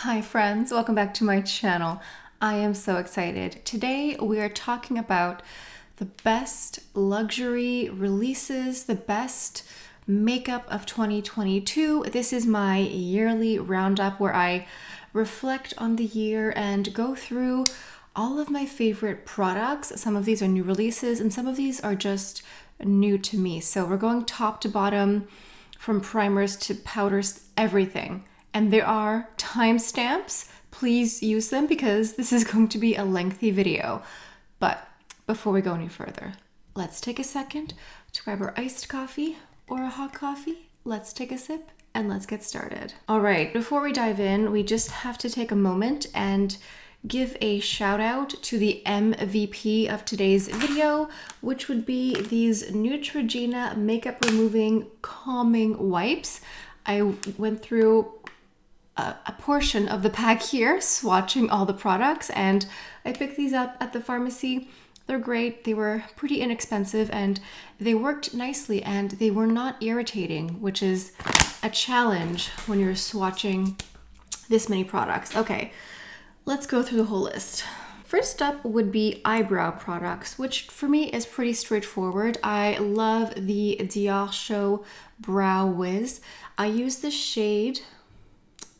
Hi friends, welcome back to my channel. I am so excited. Today we are talking about the best luxury releases, the best makeup of 2022. This is my yearly roundup where I reflect on the year and go through all of my favorite products. Some of these are new releases and some of these are just new to me. So we're going top to bottom, from primers to powders, everything. And there are timestamps. Please use them because this is going to be a lengthy video. But before we go any further, let's take a second to grab our iced coffee or a hot coffee. Let's take a sip and let's get started. All right, before we dive in, we just have to take a moment and give a shout out to the MVP of today's video, which would be these Neutrogena makeup removing calming wipes. I went through a portion of the pack here, swatching all the products, and I picked these up at the pharmacy. They're great. They were pretty inexpensive and they worked nicely and they were not irritating, which is a challenge when you're swatching this many products. Okay, let's go through the whole list. First up would be eyebrow products, which for me is pretty straightforward. I love the Dior Show Brow Wiz. I use the shade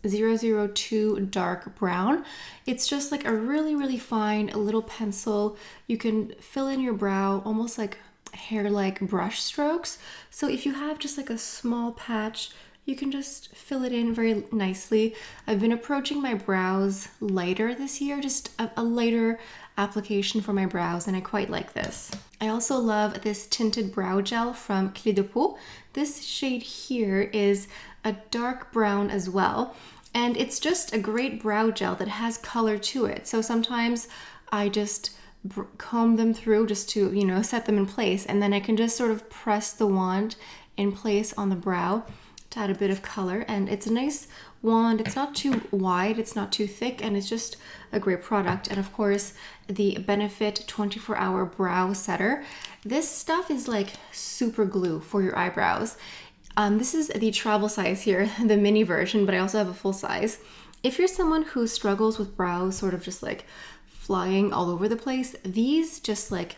002 dark brown. It's just like a really fine little pencil. You can fill in your brow almost like hair-like brush strokes. So if you have just like a small patch, you can just fill it in very nicely. I've been approaching my brows lighter this year, just a lighter application for my brows, and I quite like this. I also love this tinted brow gel from Peau. This shade here is a dark brown as well, and it's just a great brow gel that has color to it. So sometimes I just comb them through just to, set them in place, and then I can just sort of press the wand in place on the brow to add a bit of color. And it's a nice wand. It's not too wide, it's not too thick, and it's just a great product. And of course, the Benefit 24-hour brow setter. This stuff is like super glue for your eyebrows. This is the travel size here, the mini version, but I also have a full size. If you're someone who struggles with brows sort of just like flying all over the place, these just like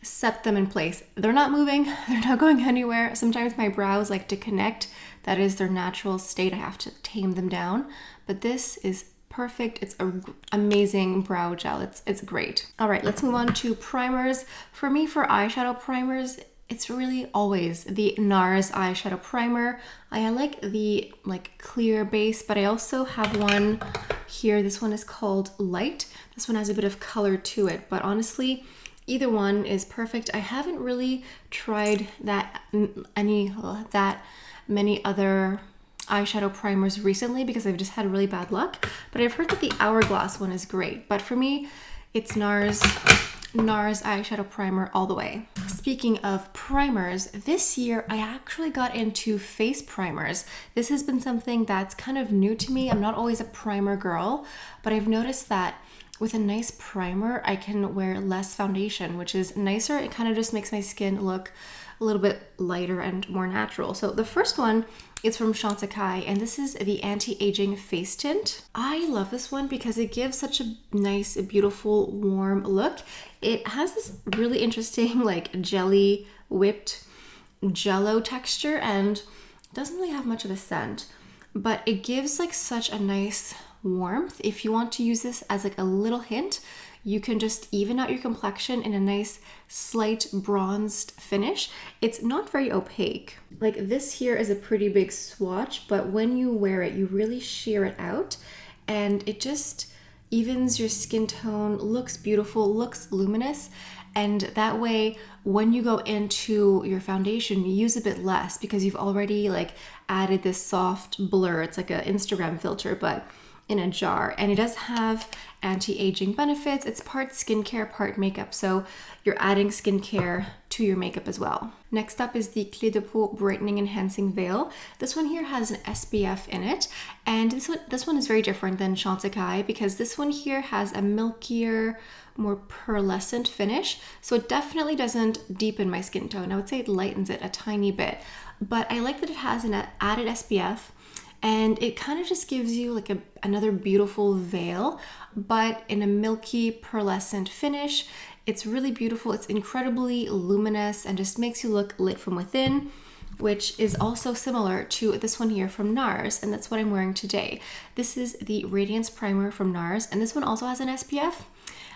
set them in place. They're not moving, they're not going anywhere. Sometimes my brows like to connect. That is their natural state. I have to tame them down. But this is perfect. It's an amazing brow gel. It's great. All right, let's move on to primers. For me, for eyeshadow primers, it's really always the NARS eyeshadow primer. I like the clear base, but I also have one here. This one is called Light. This one has a bit of color to it, but honestly, either one is perfect. I haven't really tried that many other eyeshadow primers recently because I've just had really bad luck, but I've heard that the Hourglass one is great. But for me, it's NARS eyeshadow primer all the way. Speaking of primers, this year I actually got into face primers. This has been something that's kind of new to me. I'm not always a primer girl, but I've noticed that with a nice primer, I can wear less foundation, which is nicer. It kind of just makes my skin look a little bit lighter and more natural. So the first one is from Chantecaille, and this is the anti-aging face tint. I love this one because it gives such a nice, beautiful, warm look. It has this really interesting jelly whipped jello texture and doesn't really have much of a scent, but it gives such a nice warmth. If you want to use this as a little hint, you can just even out your complexion in a nice slight bronzed finish. It's not very opaque. This here is a pretty big swatch, but when you wear it, you really sheer it out and it just evens your skin tone, looks beautiful, looks luminous. And that way, when you go into your foundation, you use a bit less because you've already added this soft blur. It's like an Instagram filter, but in a jar, and it does have anti-aging benefits. It's part skincare, part makeup, so you're adding skincare to your makeup as well. Next up is the Clé de Peau Brightening Enhancing Veil. This one here has an SPF in it, and this one is very different than Chantecaille because this one here has a milkier, more pearlescent finish, so it definitely doesn't deepen my skin tone. I would say it lightens it a tiny bit, but I like that it has an added SPF. and it kind of just gives you like another beautiful veil, but in a milky pearlescent finish. It's really beautiful. It's incredibly luminous and just makes you look lit from within, which is also similar to this one here from NARS, and that's what I'm wearing today. This is the Radiance Primer from NARS, and this one also has an SPF.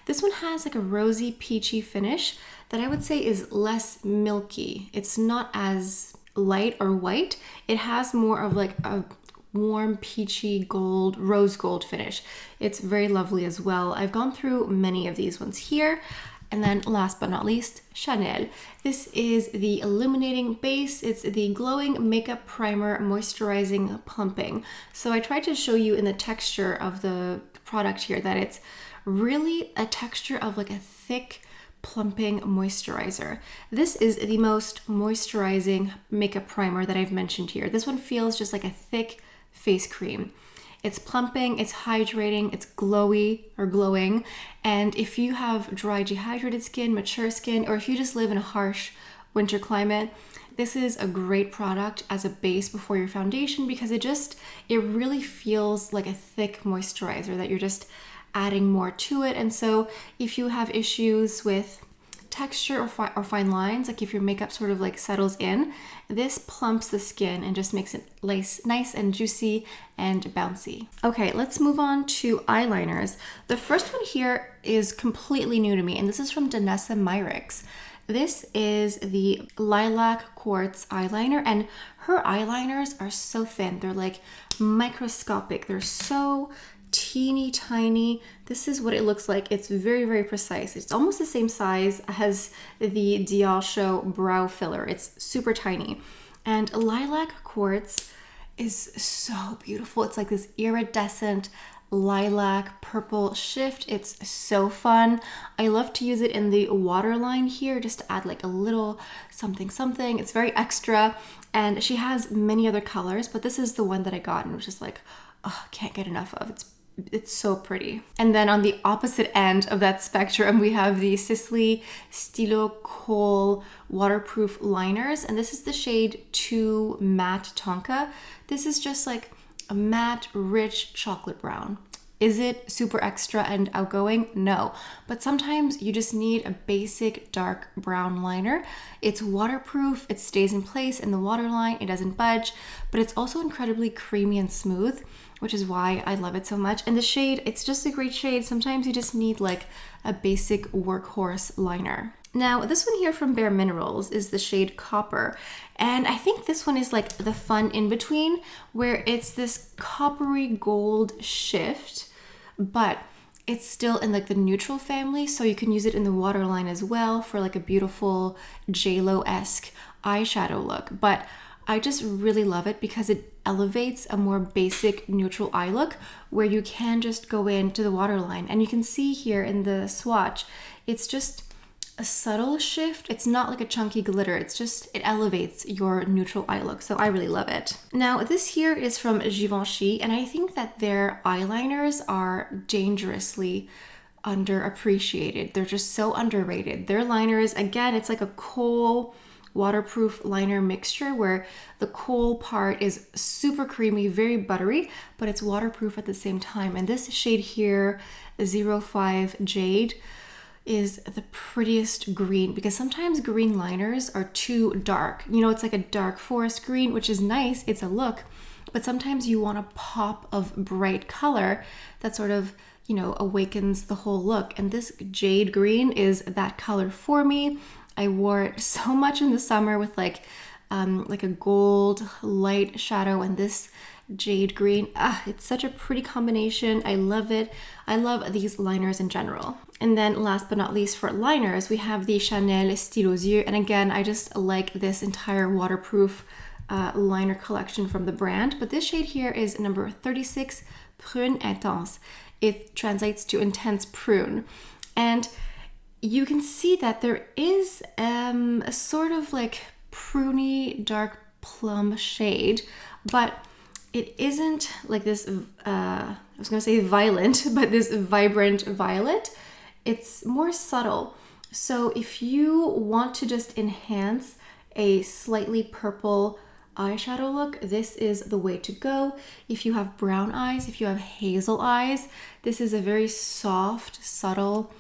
This one has like a rosy peachy finish that I would say is less milky. It's not as light or white. It has more of like a warm peachy gold, rose gold finish. It's very lovely as well. I've gone through many of these ones here. And then last but not least, Chanel. This is the illuminating base. It's the glowing makeup primer, moisturizing, plumping. So I tried to show you in the texture of the product here that it's really a texture of like a thick, plumping moisturizer. This is the most moisturizing makeup primer that I've mentioned here. This one feels just like a thick face cream. It's plumping, it's hydrating, it's glowy or glowing. And if you have dry, dehydrated skin, mature skin, or if you just live in a harsh winter climate, this is a great product as a base before your foundation because it really feels like a thick moisturizer that you're just adding more to it. And so if you have issues with texture or fine lines, like if your makeup sort of like settles in, this plumps the skin and just makes it nice and juicy and bouncy. Okay, let's move on to eyeliners. The first one here is completely new to me, and this is from Danessa Myricks. This is the Lilac Quartz eyeliner, and her eyeliners are so thin. They're like microscopic. They're so teeny tiny. This is what it looks like. It's very, very precise. It's almost the same size as the Dior Show brow filler. It's super tiny. And Lilac Quartz is so beautiful. It's like this iridescent lilac purple shift. It's so fun. I love to use it in the waterline here just to add like a little something. It's very extra, and she has many other colors, but this is the one that I got and was just like, oh, can't get enough of. It's so pretty. And then on the opposite end of that spectrum, we have the Sisley Stilo Kohl waterproof liners. And this is the shade 2 Matte Tonka. This is just like a matte, rich chocolate brown. Is it super extra and outgoing? No. But sometimes you just need a basic dark brown liner. It's waterproof, it stays in place in the waterline, it doesn't budge, but it's also incredibly creamy and smooth, which is why I love it so much. And the shade, it's just a great shade. Sometimes you just need like a basic workhorse liner. Now, this one here from BareMinerals is the shade Copper. And I think this one is like the fun in between, where it's this coppery gold shift, but it's still in like the neutral family. So you can use it in the waterline as well for like a beautiful JLo-esque eyeshadow look. But I just really love it because it elevates a more basic neutral eye look where you can just go into the waterline. And you can see here in the swatch, it's just a subtle shift. It's not like a chunky glitter. It's just, it elevates your neutral eye look. So I really love it. Now this here is from Givenchy, and I think that their eyeliners are dangerously underappreciated. They're just so underrated. Their liners, again, it's like a kohl waterproof liner mixture where the kohl part is super creamy, very buttery, but it's waterproof at the same time. And this shade here, 05 Jade, is the prettiest green, because sometimes green liners are too dark. You know, it's like a dark forest green, which is nice, it's a look, but sometimes you want a pop of bright color that sort of, you know, awakens the whole look. And this jade green is that color for me. I wore it so much in the summer with like a gold light shadow and this jade green. It's such a pretty combination. I love it. I love these liners in general. And then last but not least for liners, we have the Chanel Stylo Yeux. And again, I just like this entire waterproof liner collection from the brand. But this shade here is number 36, Prune Intense. It translates to intense prune. And you can see that there is a sort of like pruny dark plum shade, but it isn't like this, I was gonna say violent, but this vibrant violet. It's more subtle. So if you want to just enhance a slightly purple eyeshadow look, this is the way to go. If you have brown eyes, if you have hazel eyes, this is a very soft, subtle,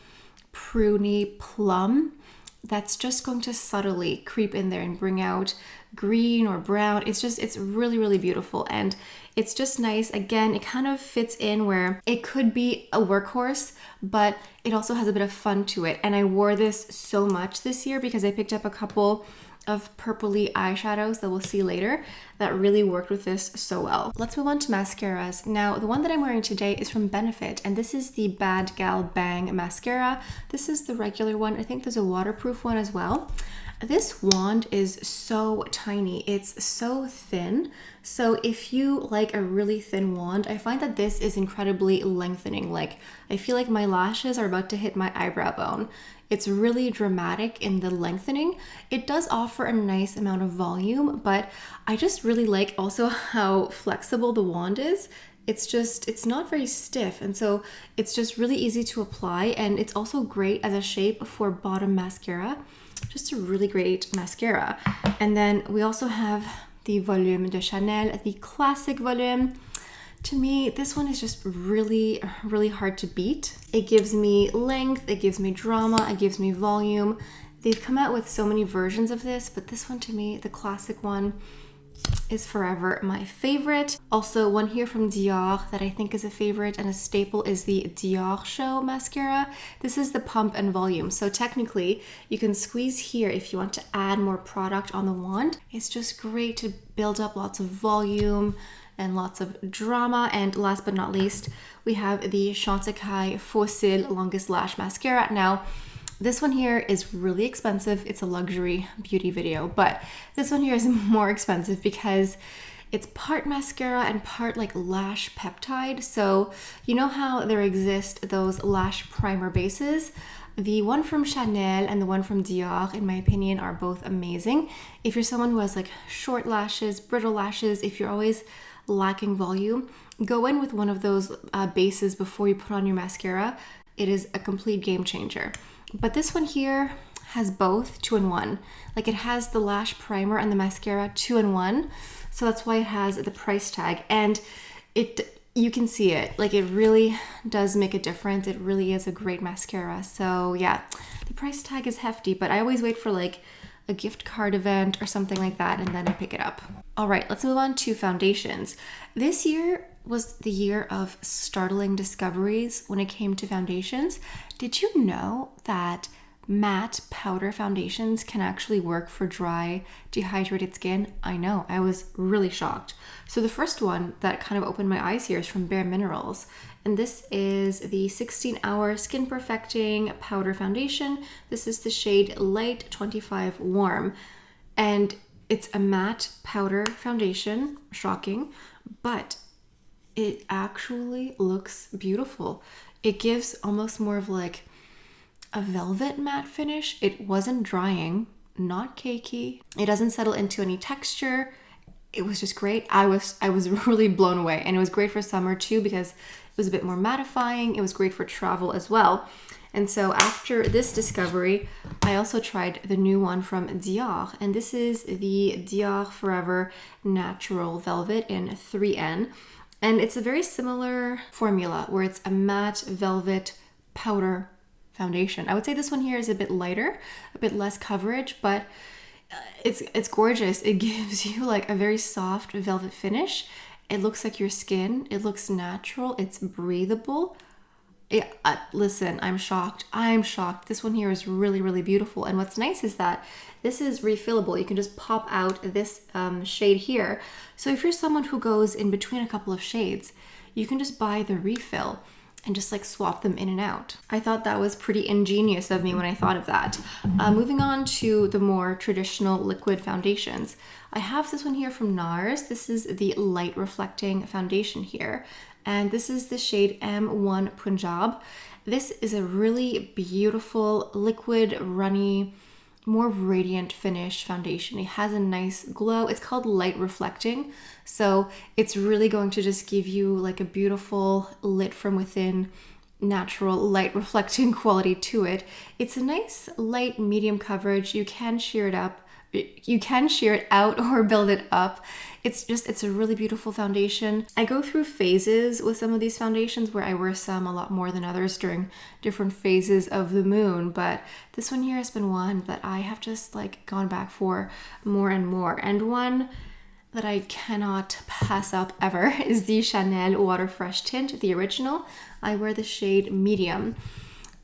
pruny plum that's just going to subtly creep in there and bring out green or brown. It's really, really beautiful. And it's just nice. Again, it kind of fits in where it could be a workhorse, but it also has a bit of fun to it. And I wore this so much this year because I picked up a couple of purpley eyeshadows that we'll see later that really worked with this so well. Let's move on to mascaras. Now, the one that I'm wearing today is from Benefit, and this is the Bad Gal Bang mascara. This is the regular one. I think there's a waterproof one as well. This wand is so tiny. It's so thin. So if you like a really thin wand, I find that this is incredibly lengthening. Like, I feel like my lashes are about to hit my eyebrow bone. It's really dramatic in the lengthening. It does offer a nice amount of volume, but I just really like also how flexible the wand is. It's not very stiff, and so it's just really easy to apply, and it's also great as a shape for bottom mascara. Just a really great mascara. And then we also have the Volume de Chanel, the classic volume. To me, this one is just really, really hard to beat. It gives me length, it gives me drama, it gives me volume. They've come out with so many versions of this, but this one to me, the classic one, is forever my favorite. Also, one here from Dior that I think is a favorite and a staple is the Dior Show mascara. This is the pump and volume. So technically, you can squeeze here if you want to add more product on the wand. It's just great to build up lots of volume and lots of drama. And last but not least, we have the Chantecaille Fossil Longest Lash Mascara. Now, this one here is really expensive. It's a luxury beauty video, but this one here is more expensive because it's part mascara and part like lash peptide. So you know how there exist those lash primer bases? The one from Chanel and the one from Dior, in my opinion, are both amazing. If you're someone who has like short lashes, brittle lashes, if you're always lacking volume, go in with one of those bases before you put on your mascara. It is a complete game changer. But this one here has both 2-in-1. Like, it has the lash primer and the mascara 2-in-1. So that's why it has the price tag. And you can see it. Like, it really does make a difference. It really is a great mascara. So yeah, the price tag is hefty, but I always wait for like a gift card event or something like that, and then I pick it up. All right, let's move on to foundations. This year was the year of startling discoveries when it came to foundations. Did you know that matte powder foundations can actually work for dry, dehydrated skin? I know, I was really shocked. So the first one that kind of opened my eyes here is from BareMinerals. And this is the 16-hour Skin Perfecting Powder Foundation. This is the shade Light 25 Warm. And it's a matte powder foundation, shocking, but it actually looks beautiful. It gives almost more of like a velvet matte finish. It wasn't drying, not cakey. It doesn't settle into any texture. It was just great. I was really blown away, and it was great for summer too because it was a bit more mattifying. It was great for travel as well. And so after this discovery, I also tried the new one from Dior, and this is the Dior Forever Natural Velvet in 3N. And it's a very similar formula where it's a matte velvet powder foundation. I would say this one here is a bit lighter, a bit less coverage, but it's gorgeous. It gives you like a very soft velvet finish. It looks like your skin. It looks natural. It's breathable. Listen, I'm shocked. I'm shocked. This one here is really, really beautiful. And what's nice is that this is refillable. You can just pop out this shade here. So if you're someone who goes in between a couple of shades, you can just buy the refill and just like swap them in and out. I thought that was pretty ingenious of me when I thought of that. Moving on to the more traditional liquid foundations. I have this one here from NARS. This is the light reflecting foundation here. And this is the shade M1 Punjab. This is a really beautiful, liquid, runny, more radiant finish foundation. It has a nice glow. It's called light reflecting. So it's really going to just give you like a beautiful lit from within, natural light reflecting quality to it. It's a nice light medium coverage. You can sheer it up you can sheer it out or build it up. It's a really beautiful foundation. I go through phases with some of these foundations where I wear some a lot more than others during different phases of the moon, but this one here has been one that I have just like gone back for more and more. And one that I cannot pass up ever is the Chanel Water Fresh Tint, the original. I wear the shade medium.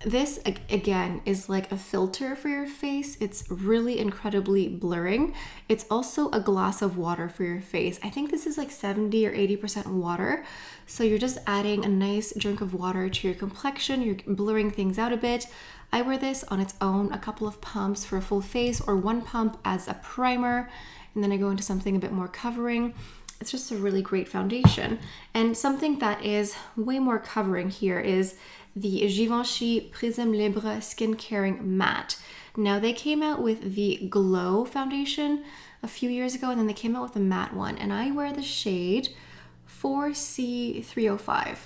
This, again, is like a filter for your face. It's really incredibly blurring. It's also a glass of water for your face. I think this is like 70 or 80% water. So you're just adding a nice drink of water to your complexion. You're blurring things out a bit. I wear this on its own, a couple of pumps for a full face, or one pump as a primer. And then I go into something a bit more covering. It's just a really great foundation. And something that is way more covering here is the Givenchy Prisme Libre Skin Caring Matte. Now they came out with the Glow foundation a few years ago, and then they came out with a matte one, and I wear the shade 4C305.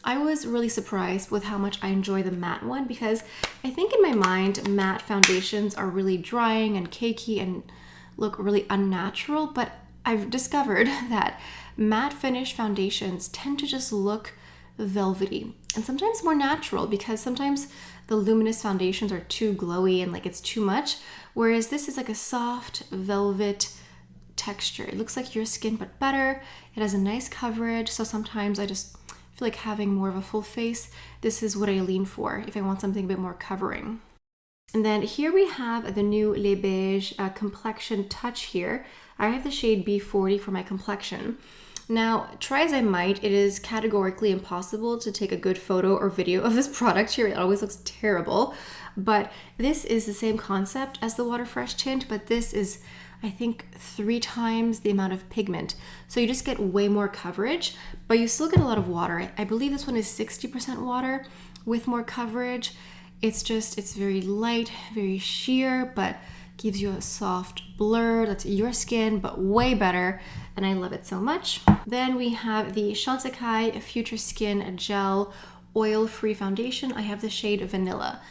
I was really surprised with how much I enjoy the matte one, because I think in my mind matte foundations are really drying and cakey and look really unnatural, but I've discovered that matte finish foundations tend to just look velvety and sometimes more natural, because sometimes the luminous foundations are too glowy and like it's too much, whereas this is like a soft velvet texture. It looks like your skin but better. It has a nice coverage, so sometimes I just feel like having more of a full face, this is what I lean for if I want something a bit more covering. And then here we have the new Les Beige complexion touch here. I have the shade B40 for my complexion. Now, try as I might, it is categorically impossible to take a good photo or video of this product here. It always looks terrible. But this is the same concept as the Water Fresh tint, but this is, I think, 3 times the amount of pigment. So you just get way more coverage, but you still get a lot of water. I believe this one is 60% water with more coverage. It's very light, very sheer, but gives you a soft blur that's your skin, but way better, and I love it so much. Then we have the Chantecaille Future Skin Gel Oil-Free Foundation. I have the shade Vanilla.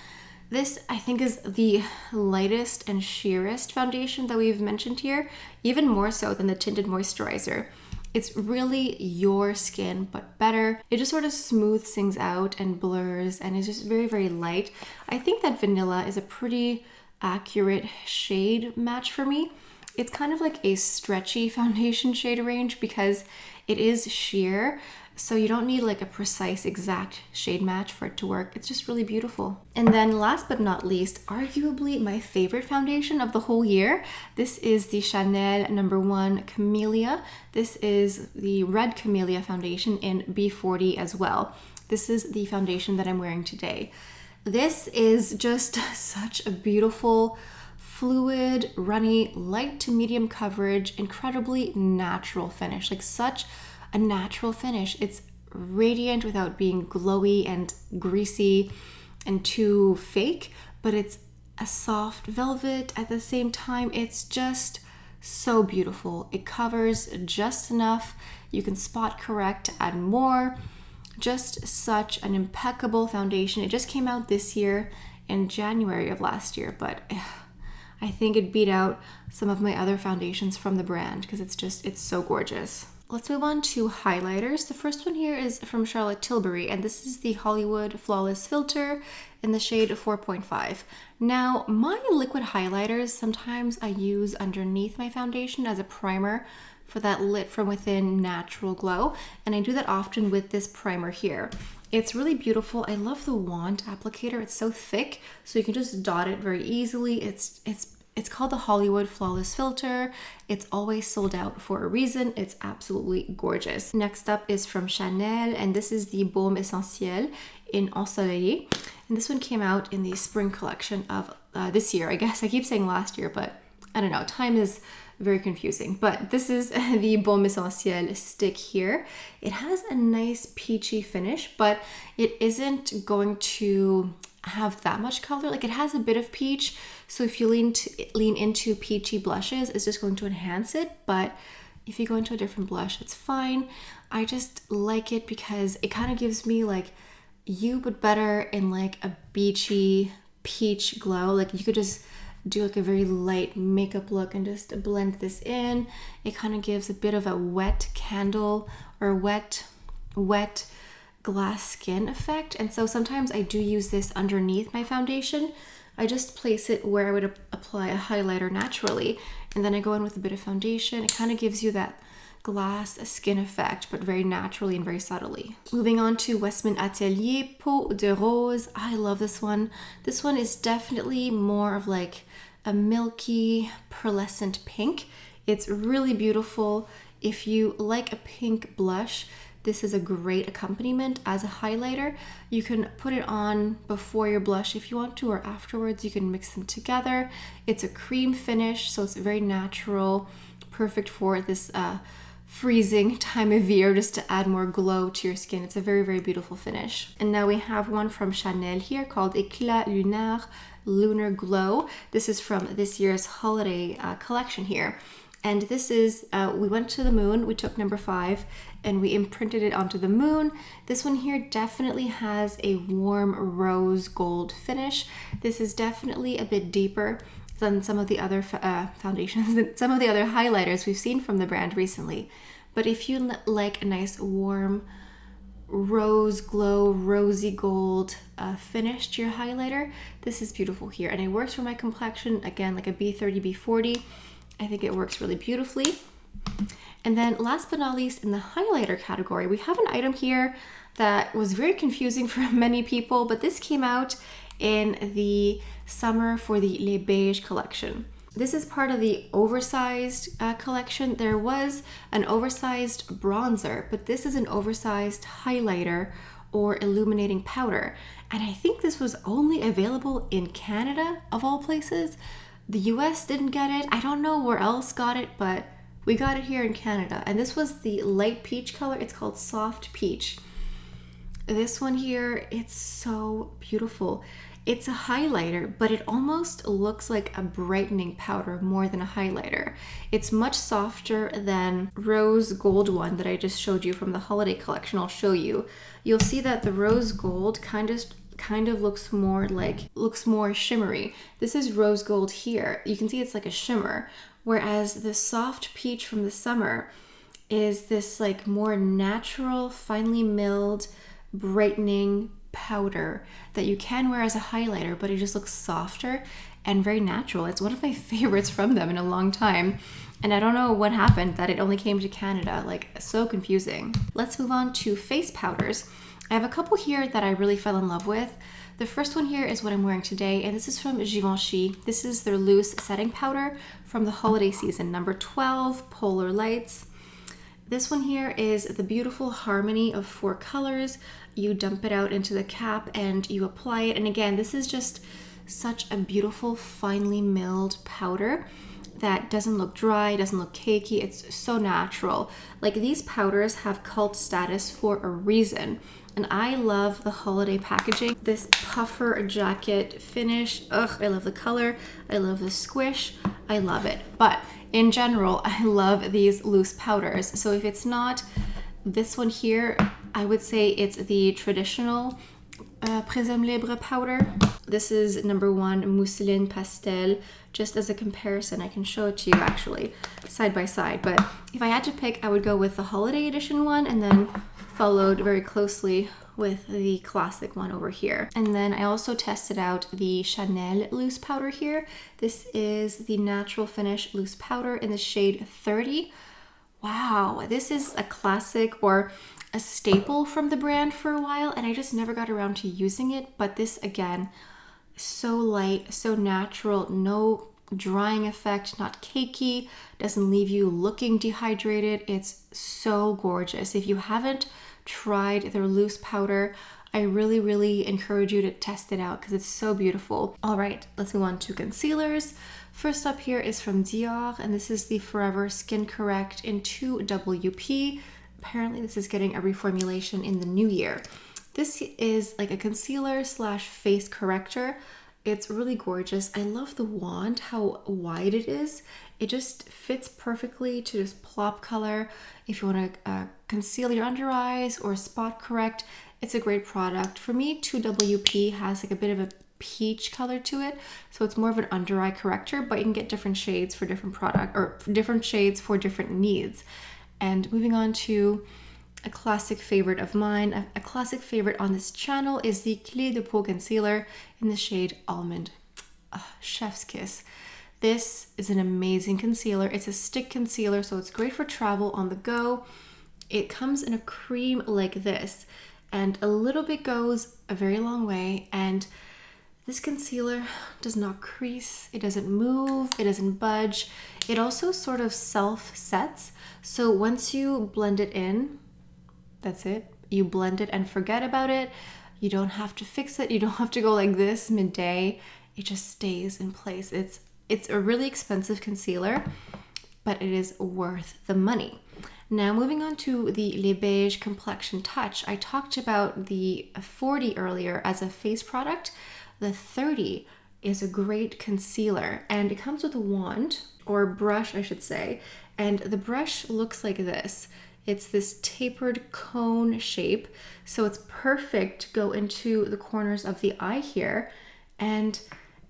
This, I think, is the lightest and sheerest foundation that we've mentioned here, even more so than the tinted moisturizer. It's really your skin, but better. It just sort of smooths things out and blurs, and is just very, very light. I think that Vanilla is a pretty accurate shade match for me. It's kind of like a stretchy foundation shade range because it is sheer, so you don't need like a precise exact shade match for it to work. It's just really beautiful. And then last but not least, arguably my favorite foundation of the whole year. This is the Chanel No. 1 Camellia. This is the Red Camellia foundation in B40 as well. This is the foundation that I'm wearing today. This is just such a beautiful, fluid, runny, light to medium coverage, incredibly natural finish, like such a natural finish. It's radiant without being glowy and greasy and too fake, but it's a soft velvet at the same time. It's just so beautiful. It covers just enough. You can spot correct, add more. Just such an impeccable foundation. It just came out this year in January of last year, but I think it beat out some of my other foundations from the brand because it's so gorgeous. Let's move on to highlighters. The first one here is from Charlotte Tilbury, and this is the Hollywood Flawless Filter in the shade 4.5. Now, my liquid highlighters, sometimes I use underneath my foundation as a primer for that lit from within natural glow, and I do that often with this primer here. It's really beautiful. I love the wand applicator. It's so thick, so you can just dot it very easily. It's called the Hollywood Flawless Filter. It's always sold out for a reason. It's absolutely gorgeous. Next up is from Chanel, and this is the Baume Essentiel in Ensoleillé. And this one came out in the spring collection of this year. I guess I keep saying last year, but I don't know. Time is very confusing. But this is the Baume Essentiel stick here. It has a nice peachy finish, but it isn't going to have that much color. Like, it has a bit of peach, so if you lean into peachy blushes, it's just going to enhance it. But if you go into a different blush, it's fine. I just like it because it kind of gives me like you but better in like a beachy peach glow. Like, you could just do like a very light makeup look and just blend this in. It kind of gives a bit of a wet candle or wet glass skin effect. And so sometimes I do use this underneath my foundation. I just place it where I would apply a highlighter naturally, and then I go in with a bit of foundation. It kind of gives you that glass skin effect, but very naturally and very subtly. Moving on to Westman Atelier Peau de Rose. I love this one. This one is definitely more of like a milky pearlescent pink. It's really beautiful. If you like a pink blush, this is a great accompaniment as a highlighter. You can put it on before your blush if you want to, or afterwards. You can mix them together. It's a cream finish, so it's very natural, perfect for this freezing time of year, just to add more glow to your skin. It's a very, very beautiful finish. And now we have one from Chanel here called Éclat Lunaire Lunar Glow. This is from this year's holiday collection here. And this is, we went to the moon, we took number 5, and we imprinted it onto the moon. This one here definitely has a warm rose gold finish. This is definitely a bit deeper than some of the other foundations, than some of the other highlighters we've seen from the brand recently. But if you like a nice warm rose glow, rosy gold finish to your highlighter, this is beautiful here. And it works for my complexion, again, like a B30, B40. I think it works really beautifully. And then last but not least, in the highlighter category, we have an item here that was very confusing for many people, but this came out in the summer for the Les Beige collection. This is part of the oversized collection. There was an oversized bronzer, but this is an oversized highlighter or illuminating powder. And I think this was only available in Canada, of all places. The US didn't get it. I don't know where else got it, but we got it here in Canada. And this was the light peach color. It's called Soft Peach. This one here, it's so beautiful. It's a highlighter, but it almost looks like a brightening powder more than a highlighter. It's much softer than rose gold one that I just showed you from the holiday collection. I'll show you. You'll see that the rose gold kind of looks more shimmery. This is rose gold here. You can see it's like a shimmer, whereas the soft peach from the summer is this like more natural, finely milled, brightening powder that you can wear as a highlighter, but it just looks softer and very natural. It's one of my favorites from them in a long time. And I don't know what happened that it only came to Canada, like so confusing. Let's move on to face powders. I have a couple here that I really fell in love with. The first one here is what I'm wearing today, and this is from Givenchy. This is their loose setting powder from the holiday season, number 12, Polar Lights. This one here is the beautiful harmony of 4 colors. You dump it out into the cap and you apply it. And again, this is just such a beautiful, finely milled powder that doesn't look dry, doesn't look cakey. It's so natural. Like, these powders have cult status for a reason. And I love the holiday packaging. This puffer jacket finish, I love the color. I love the squish. I love it. But in general, I love these loose powders. So if it's not this one here, I would say it's the traditional Prisme Libre powder. This is number 1, Mousseline Pastel. Just as a comparison, I can show it to you actually side by side. But if I had to pick, I would go with the holiday edition one, and then followed very closely with the classic one over here. And then I also tested out the Chanel loose powder here. This is the natural finish loose powder in the shade 30. Wow, this is a classic or a staple from the brand for a while, and I just never got around to using it. But this, again, so light, so natural, no drying effect, not cakey, doesn't leave you looking dehydrated. It's so gorgeous. If you haven't tried their loose powder, I really, really encourage you to test it out because it's so beautiful. All right, let's move on to concealers. First up here is from Dior, and this is the Forever Skin Correct in 2WP. Apparently this is getting a reformulation in the new year. This is like a concealer slash face corrector. It's really gorgeous. I love the wand, how wide it is. It just fits perfectly to just plop color. If you want to conceal your under eyes or spot correct, it's a great product. For me, 2WP has like a bit of a peach color to it. So it's more of an under eye corrector, but you can get different shades for different product, or different shades for different needs. And moving on to a classic favorite of mine, a classic favorite on this channel is the Clé de Peau concealer in the shade Almond. Chef's kiss. This is an amazing concealer. It's a stick concealer, so it's great for travel on the go. It comes in a cream like this, and a little bit goes a very long way. And this concealer does not crease, it doesn't move, it doesn't budge. It also sort of self-sets. So once you blend it in, that's it. You blend it and forget about it. You don't have to fix it. You don't have to go like this midday. It just stays in place. It's a really expensive concealer, but it is worth the money. Now moving on to the Le Beige Complexion Touch. I talked about the 40 earlier as a face product. The 30 is a great concealer, and it comes with a wand, or brush I should say, and the brush looks like this. It's this tapered cone shape, so it's perfect to go into the corners of the eye here. And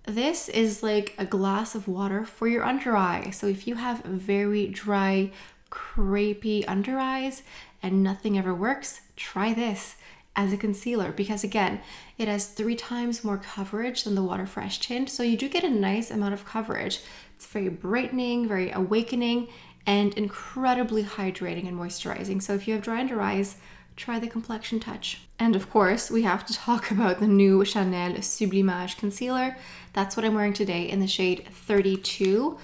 this is like a glass of water for your under eye. So if you have very dry, crepey under eyes and nothing ever works, try this as a concealer, because again, it has 3 times more coverage than the Water Fresh tint. So you do get a nice amount of coverage. It's very brightening, very awakening, and incredibly hydrating and moisturizing. So if you have dry under eyes, try the Complexion Touch. And of course, we have to talk about the new Chanel Sublimage concealer. That's what I'm wearing today in the shade 32.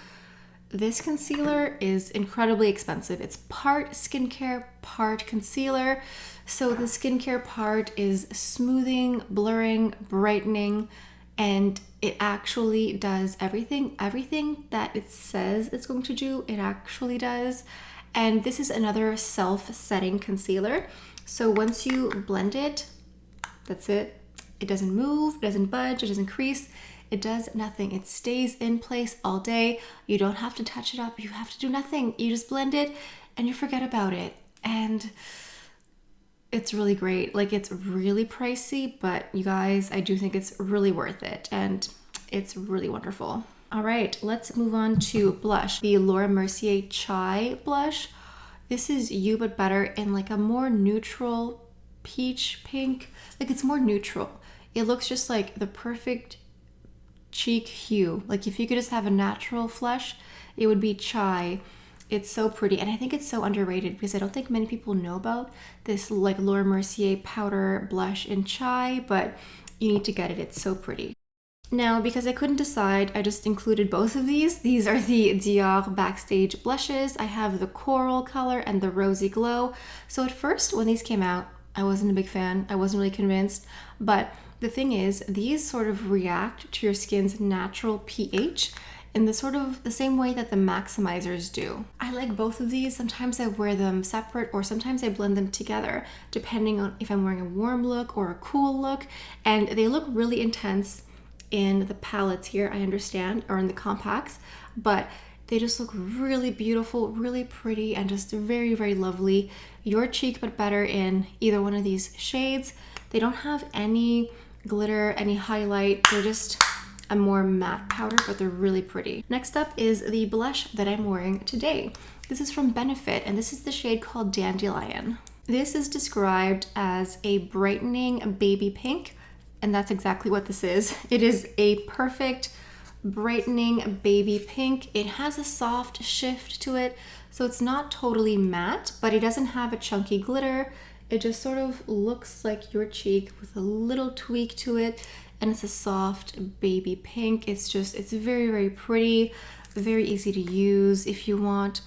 This concealer is incredibly expensive. It's part skincare, part concealer. So the skincare part is smoothing, blurring, brightening, and it actually does everything that it says it's going to do, it actually does. And this is another self-setting concealer. So once you blend it, that's it. It doesn't move, it doesn't budge, it doesn't crease. It does nothing. It stays in place all day. You don't have to touch it up. You have to do nothing. You just blend it and you forget about it. And it's really great. Like, it's really pricey, but you guys, I do think it's really worth it, and it's really wonderful. All right, let's move on to blush. The Laura Mercier Chai blush. This is You But Better in like a more neutral peach pink. Like, it's more neutral. It looks just like the perfect cheek hue. Like, if you could just have a natural flush, it would be Chai. It's so pretty, and I think it's so underrated because I don't think many people know about this like Laura Mercier powder blush in Chai, but you need to get it. It's so pretty. Now, because I couldn't decide, I just included both of these. These are the Dior Backstage blushes. I have the coral color and the rosy glow. So at first, when these came out, I wasn't a big fan. I wasn't really convinced, but the thing is, these sort of react to your skin's natural pH in the sort of the same way that the maximizers do. I like both of these. Sometimes I wear them separate, or sometimes I blend them together, depending on if I'm wearing a warm look or a cool look. And they look really intense in the palettes here, I understand, or in the compacts, but they just look really beautiful, really pretty, and just very, very lovely. Your Cheek But Better in either one of these shades. They don't have any glitter, any highlight. They're just a more matte powder, but they're really pretty. Next up is the blush that I'm wearing today. This is from Benefit, and this is the shade called Dandelion. This is described as a brightening baby pink, and that's exactly what this is. It is a perfect brightening baby pink. It has a soft shift to it, so it's not totally matte, but it doesn't have a chunky glitter. It just sort of looks like your cheek with a little tweak to it, and it's a soft baby pink. It's very, very pretty, very easy to use. If you want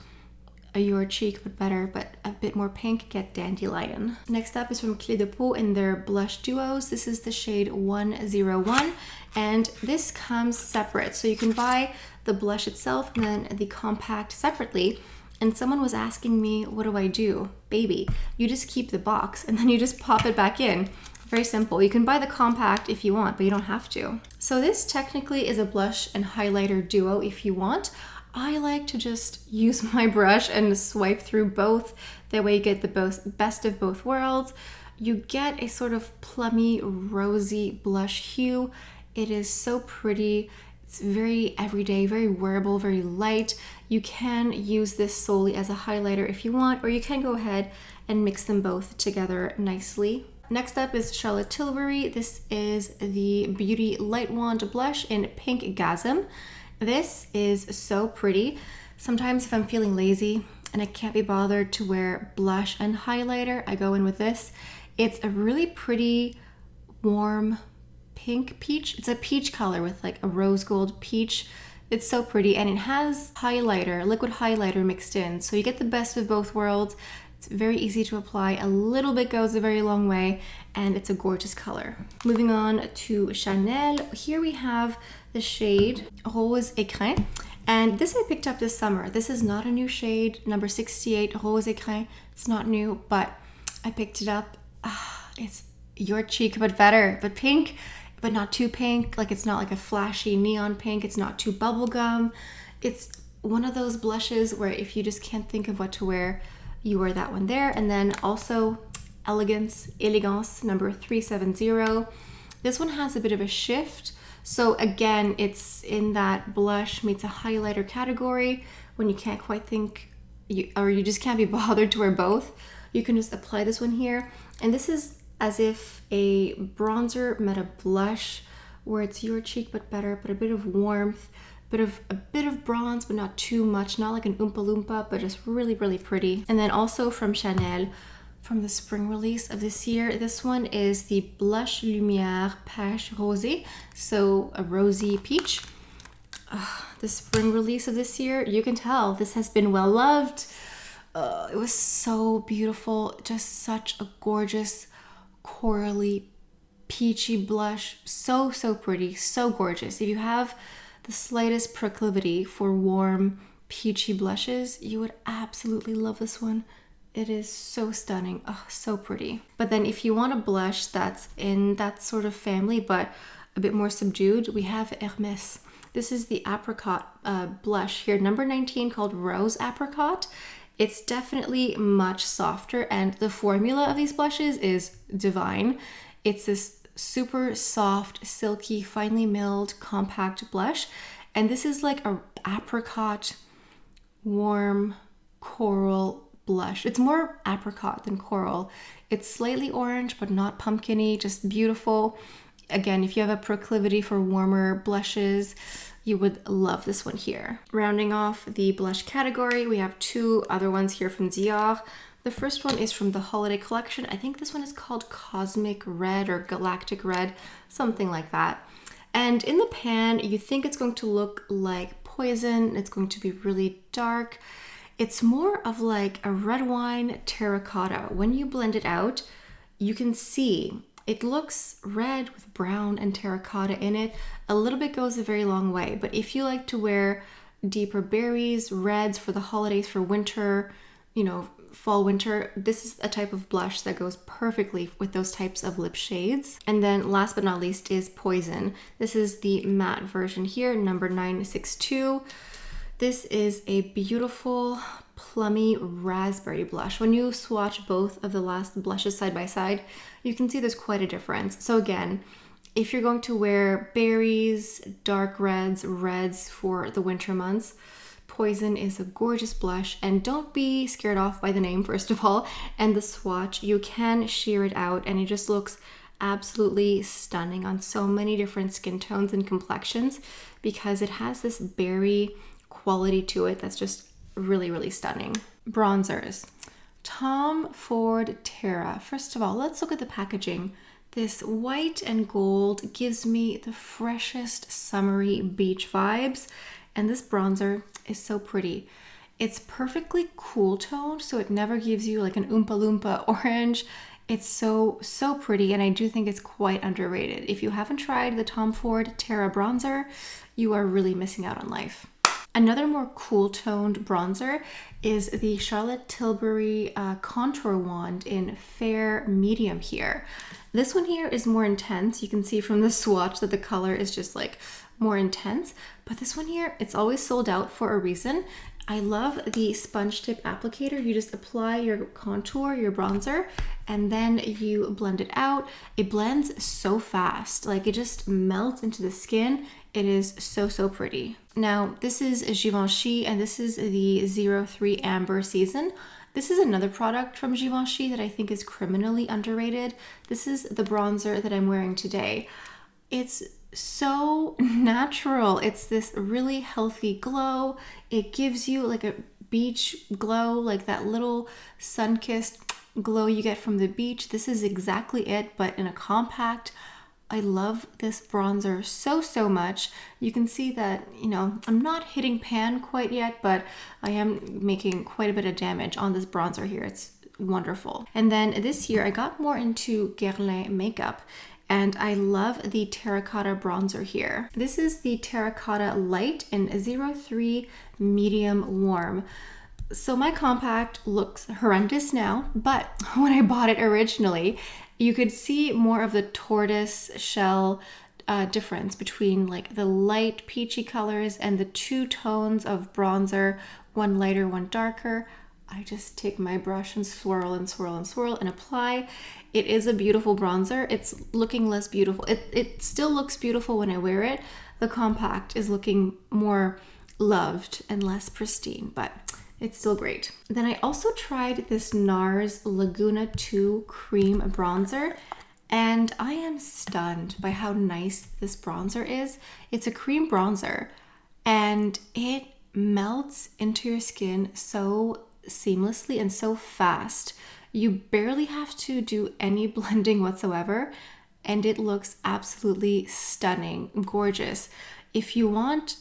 Your Cheek But Better, but a bit more pink, get Dandelion. Next up is from Clé de Peau in their blush duos. This is the shade 101, and this comes separate. So you can buy the blush itself and then the compact separately. And someone was asking me, what do I do? Baby, you just keep the box and then you just pop it back in. Very simple. You can buy the compact if you want, but you don't have to. So this technically is a blush and highlighter duo if you want. I like to just use my brush and swipe through both. That way you get the best of both worlds. You get a sort of plummy, rosy blush hue. It is so pretty. It's very everyday, very wearable, very light. You can use this solely as a highlighter if you want, or you can go ahead and mix them both together nicely. Next up is Charlotte Tilbury. This is the Beauty Light Wand Blush in Pink Gasm. This is so pretty. Sometimes if I'm feeling lazy and I can't be bothered to wear blush and highlighter, I go in with this. It's a really pretty, warm, pink peach. It's a peach color with like a rose gold peach. It's so pretty, and it has highlighter, liquid highlighter mixed in, so you get the best of both worlds. It's very easy to apply. A little bit goes a very long way, and it's a gorgeous color. Moving on to Chanel. Here we have the shade Rose Écrin, and this I picked up this summer. This is not a new shade, number 68 Rose Écrin. It's not new, but I picked it up. It's your cheek, but better, but pink, but not too pink. Like, it's not like a flashy neon pink. It's not too bubblegum. It's one of those blushes where if you just can't think of what to wear, you wear that one there. And then also Elegance number 370. This one has a bit of a shift. So again, it's in that blush meets a highlighter category. When you can't quite think, or you just can't be bothered to wear both, you can just apply this one here. And this is as if a bronzer met a blush, where it's your cheek but better, but a bit of warmth, a bit of bronze, but not too much, not like an Oompa Loompa, but just really, really pretty. And then also from Chanel, from the spring release of this year, this one is the Blush Lumière Pêche Rosé, so a rosy peach. The spring release of this year, you can tell this has been well loved. It was so beautiful, just such a gorgeous corally peachy blush. So pretty, so gorgeous. If you have the slightest proclivity for warm peachy blushes, you would absolutely love this one. It is so stunning. Oh, so pretty. But then if you want a blush that's in that sort of family but a bit more subdued, we have Hermes. This is the apricot blush here, number 19, called Rose Apricot. It's definitely much softer, and the formula of these blushes is divine. It's this super soft, silky, finely milled, compact blush. And this is like a apricot, warm, coral blush. It's more apricot than coral. It's slightly orange, but not pumpkiny, just beautiful. Again, if you have a proclivity for warmer blushes, you would love this one here. Rounding off the blush category, we have two other ones here from Dior. The first one is from the holiday collection. I think this one is called Cosmic Red or Galactic Red, something like that. And in the pan, you think it's going to look like Poison. It's going to be really dark. It's more of like a red wine terracotta. When you blend it out, you can see it looks red with brown and terracotta in it. A little bit goes a very long way, but if you like to wear deeper berries, reds for the holidays, for winter, you know, fall, winter, this is a type of blush that goes perfectly with those types of lip shades. And then last but not least is Poison. This is the matte version here, number 962. This is a beautiful plummy raspberry blush. When you swatch both of the last blushes side by side, you can see there's quite a difference. So again, if you're going to wear berries, dark reds for the winter months, Poison is a gorgeous blush. And don't be scared off by the name, first of all, and the swatch. You can sheer it out and it just looks absolutely stunning on so many different skin tones and complexions, because it has this berry quality to it that's just really, really stunning. Bronzers. Tom Ford Terra. First of all, let's look at the packaging. This white and gold gives me the freshest summery beach vibes, and this bronzer is so pretty. It's perfectly cool toned, so it never gives you like an Oompa Loompa orange. It's so pretty, and I do think it's quite underrated. If you haven't tried the Tom Ford Terra bronzer, you are really missing out on life. Another more cool toned bronzer is the Charlotte Tilbury contour wand in fair medium here. This one here is more intense. You can see from the swatch that the color is just like more intense, but this one here, it's always sold out for a reason. I love the sponge tip applicator. You just apply your contour, your bronzer, and then you blend it out. It blends so fast, like it just melts into the skin. It is so, so pretty. Now, this is Givenchy, and this is the 03 Amber Season. This is another product from Givenchy that I think is criminally underrated. This is the bronzer that I'm wearing today. It's so natural. It's this really healthy glow. It gives you like a beach glow, like that little sun-kissed glow you get from the beach. This is exactly it, but in a compact. I love this bronzer so, so much. You can see that, you know, I'm not hitting pan quite yet, but I am making quite a bit of damage on this bronzer here. It's wonderful. And then this year I got more into Guerlain makeup, and I love the terracotta bronzer here. This is the terracotta light in 03 medium warm. So my compact looks horrendous now, but when I bought it originally, you could see more of the tortoise shell difference between like the light peachy colors and the two tones of bronzer, one lighter, one darker. I just take my brush and swirl and swirl and swirl and apply. It is a beautiful bronzer. It's looking less beautiful. It still looks beautiful when I wear it. The compact is looking more loved and less pristine, but it's still great. Then I also tried this NARS Laguna 2 cream bronzer, and I am stunned by how nice this bronzer is. It's a cream bronzer, and it melts into your skin so seamlessly and so fast. You barely have to do any blending whatsoever, and it looks absolutely stunning, gorgeous. If you want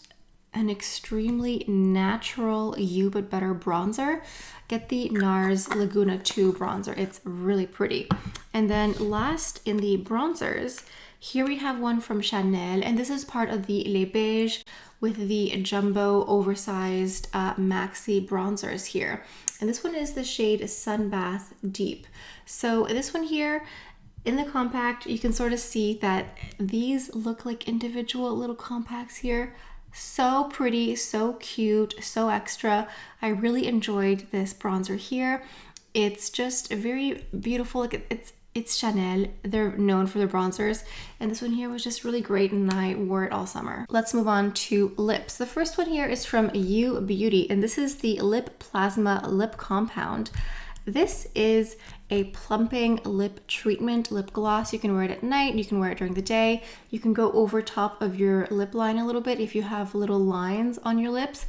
an extremely natural but better bronzer, get the NARS Laguna 2 bronzer. It's really pretty. And then last in the bronzers, here we have one from Chanel, and this is part of the Les Beige with the jumbo oversized maxi bronzers here. And this one is the shade Sunbath Deep. So this one here, in the compact, you can sort of see that these look like individual little compacts here. So pretty, so cute, so extra. I really enjoyed this bronzer here. It's just very beautiful. Like it's Chanel. They're known for their bronzers, and this one here was just really great, and I wore it all summer. Let's move on to lips. The first one here is from UBeauty, and this is the Lip Plasma Lip Compound. This is a plumping lip treatment lip gloss. You can wear it at night, you can wear it during the day. You can go over top of your lip line a little bit if you have little lines on your lips.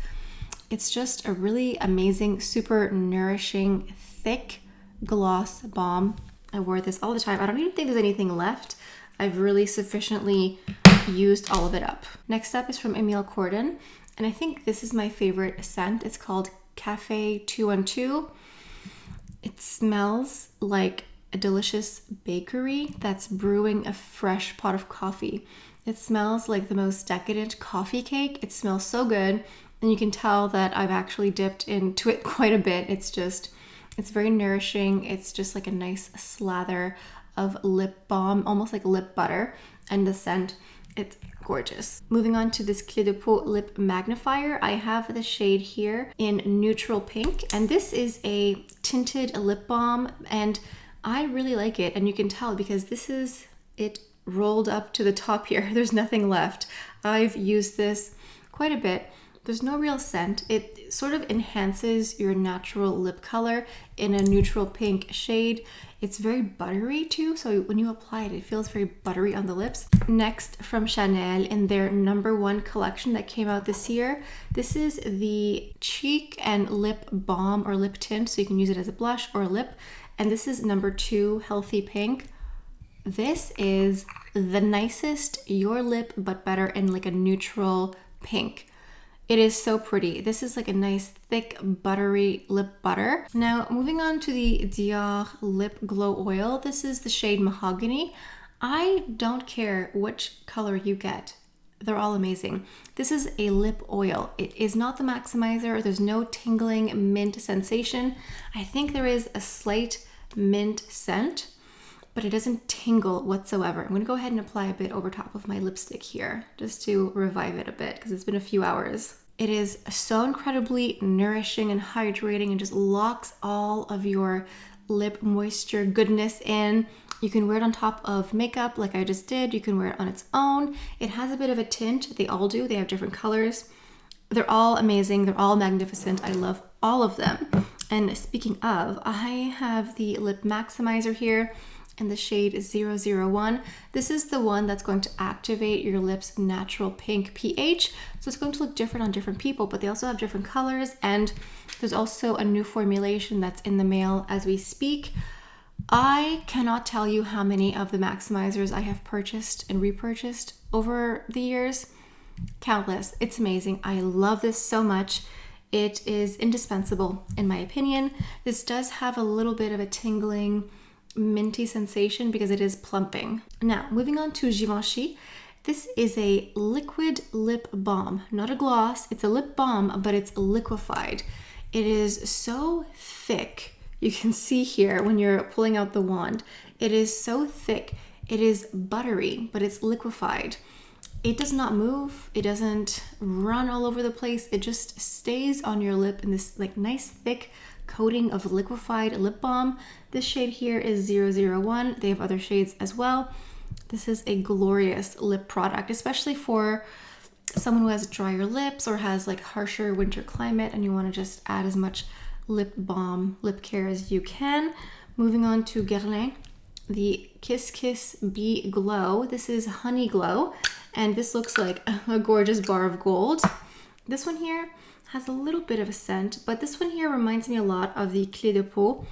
It's just a really amazing, super nourishing, thick gloss bomb. I wore this all the time. I don't even think there's anything left. I've really sufficiently used all of it up. Next up is from Emile Cordon, and I think this is my favorite scent. It's called Cafe 212. It smells like a delicious bakery that's brewing a fresh pot of coffee. It smells like the most decadent coffee cake. It smells so good, and you can tell that I've actually dipped into it quite a bit. It's very nourishing. It's just like a nice slather of lip balm, almost like lip butter, and the scent, it's gorgeous. Moving on to this Clé de Peau lip magnifier, I have the shade here in neutral pink, and this is a tinted lip balm, and I really like it, and you can tell because this is it rolled up to the top here. There's nothing left. I've used this quite a bit. There's no real scent. It sort of enhances your natural lip color in a neutral pink shade. It's very buttery too, so when you apply it, it feels very buttery on the lips. Next, from Chanel, in their #1 collection that came out this year, this is the cheek and lip balm or lip tint, so you can use it as a blush or a lip. And this is #2, Healthy Pink. This is the nicest your lip but better in like a neutral pink. It is so pretty. This is like a nice thick buttery lip butter. Now moving on to the Dior lip glow oil. This is the shade Mahogany. I don't care which color you get. They're all amazing. This is a lip oil. It is not the maximizer. There's no tingling mint sensation. I think there is a slight mint scent, but it doesn't tingle whatsoever. I'm gonna go ahead and apply a bit over top of my lipstick here just to revive it a bit because it's been a few hours. It is so incredibly nourishing and hydrating and just locks all of your lip moisture goodness in. You can wear it on top of makeup like I just did. You can wear it on its own. It has a bit of a tint. They all do. They have different colors. They're all amazing. They're all magnificent. I love all of them. And speaking of, I have the lip maximizer here in the shade 001. This is the one that's going to activate your lips' natural pink pH. So it's going to look different on different people, but they also have different colors. And there's also a new formulation that's in the mail as we speak. I cannot tell you how many of the maximizers I have purchased and repurchased over the years. Countless. It's amazing. I love this so much. It is indispensable in my opinion. This does have a little bit of a tingling, minty sensation because it is plumping. Now, moving on to Givenchy. This is a liquid lip balm, not a gloss. It's a lip balm, but it's liquefied. It is so thick. You can see here when you're pulling out the wand, it is so thick. It is buttery, but it's liquefied. It does not move. It doesn't run all over the place. It just stays on your lip in this like nice thick coating of liquefied lip balm. This shade here is 001. They have other shades as well. This is a glorious lip product, especially for someone who has drier lips or has like harsher winter climate and you want to just add as much lip balm, lip care as you can. Moving on to Guerlain, the Kiss Kiss Bee Glow. This is Honey Glow, and this looks like a gorgeous bar of gold. This one here has a little bit of a scent, but this one here reminds me a lot of the Clé de Peau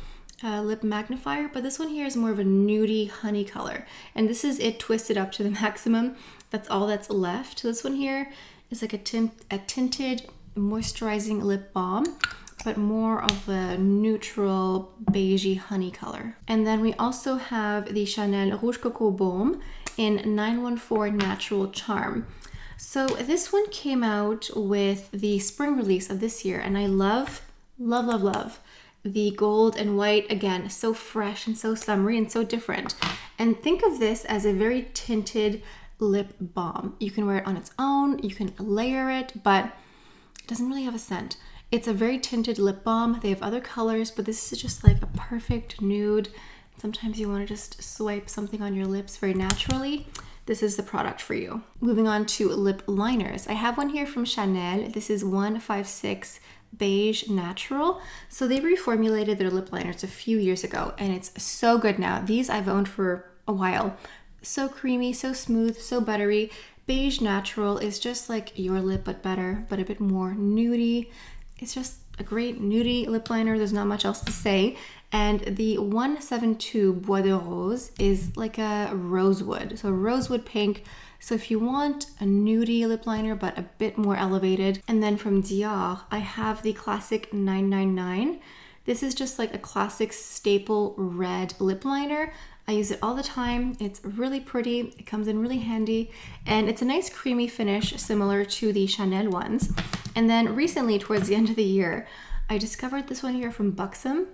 lip magnifier, but this one here is more of a nudie honey color, and this is it twisted up to the maximum. That's all that's left. So this one here is like a tinted moisturizing lip balm, but more of a neutral beigey honey color. And then we also have the Chanel Rouge Coco Baume in 914 Natural Charm. So this one came out with the spring release of this year, and I love the gold and white. Again, so fresh and so summery and so different. And think of this as a very tinted lip balm. You can wear it on its own, you can layer it, but it doesn't really have a scent. It's a very tinted lip balm. They have other colors, but this is just like a perfect nude. Sometimes you want to just swipe something on your lips very naturally. This is the product for you. Moving on to lip liners. I have one here from Chanel. This is 156 Beige Natural. So they reformulated their lip liners a few years ago, and it's so good now. These I've owned for a while. So creamy, so smooth, so buttery. Beige Natural is just like your lip, but better, but a bit more nudie. It's just a great nudie lip liner. There's not much else to say. And the 172 Bois de Rose is like a rosewood. So rosewood pink. So if you want a nudie lip liner, but a bit more elevated. And then from Dior, I have the classic 999. This is just like a classic staple red lip liner. I use it all the time. It's really pretty. It comes in really handy. And it's a nice creamy finish similar to the Chanel ones. And then recently, towards the end of the year, I discovered this one here from Buxom.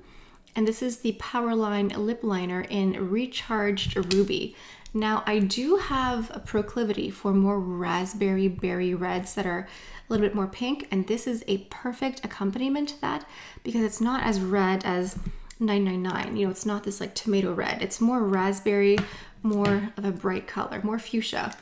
And this is the Powerline Lip Liner in Recharged Ruby. Now, I do have a proclivity for more raspberry berry reds that are a little bit more pink. And this is a perfect accompaniment to that because it's not as red as 999. You know, it's not this like tomato red. It's more raspberry, more of a bright color, more fuchsia.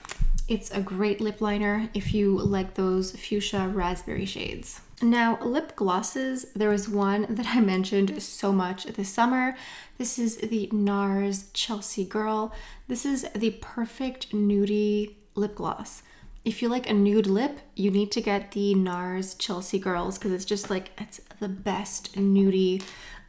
It's a great lip liner if you like those fuchsia raspberry shades. Now, lip glosses, there was one that I mentioned so much this summer. This is the NARS Chelsea Girl. This is the perfect nudie lip gloss. If you like a nude lip, you need to get the NARS Chelsea Girls because it's just like, it's the best nudie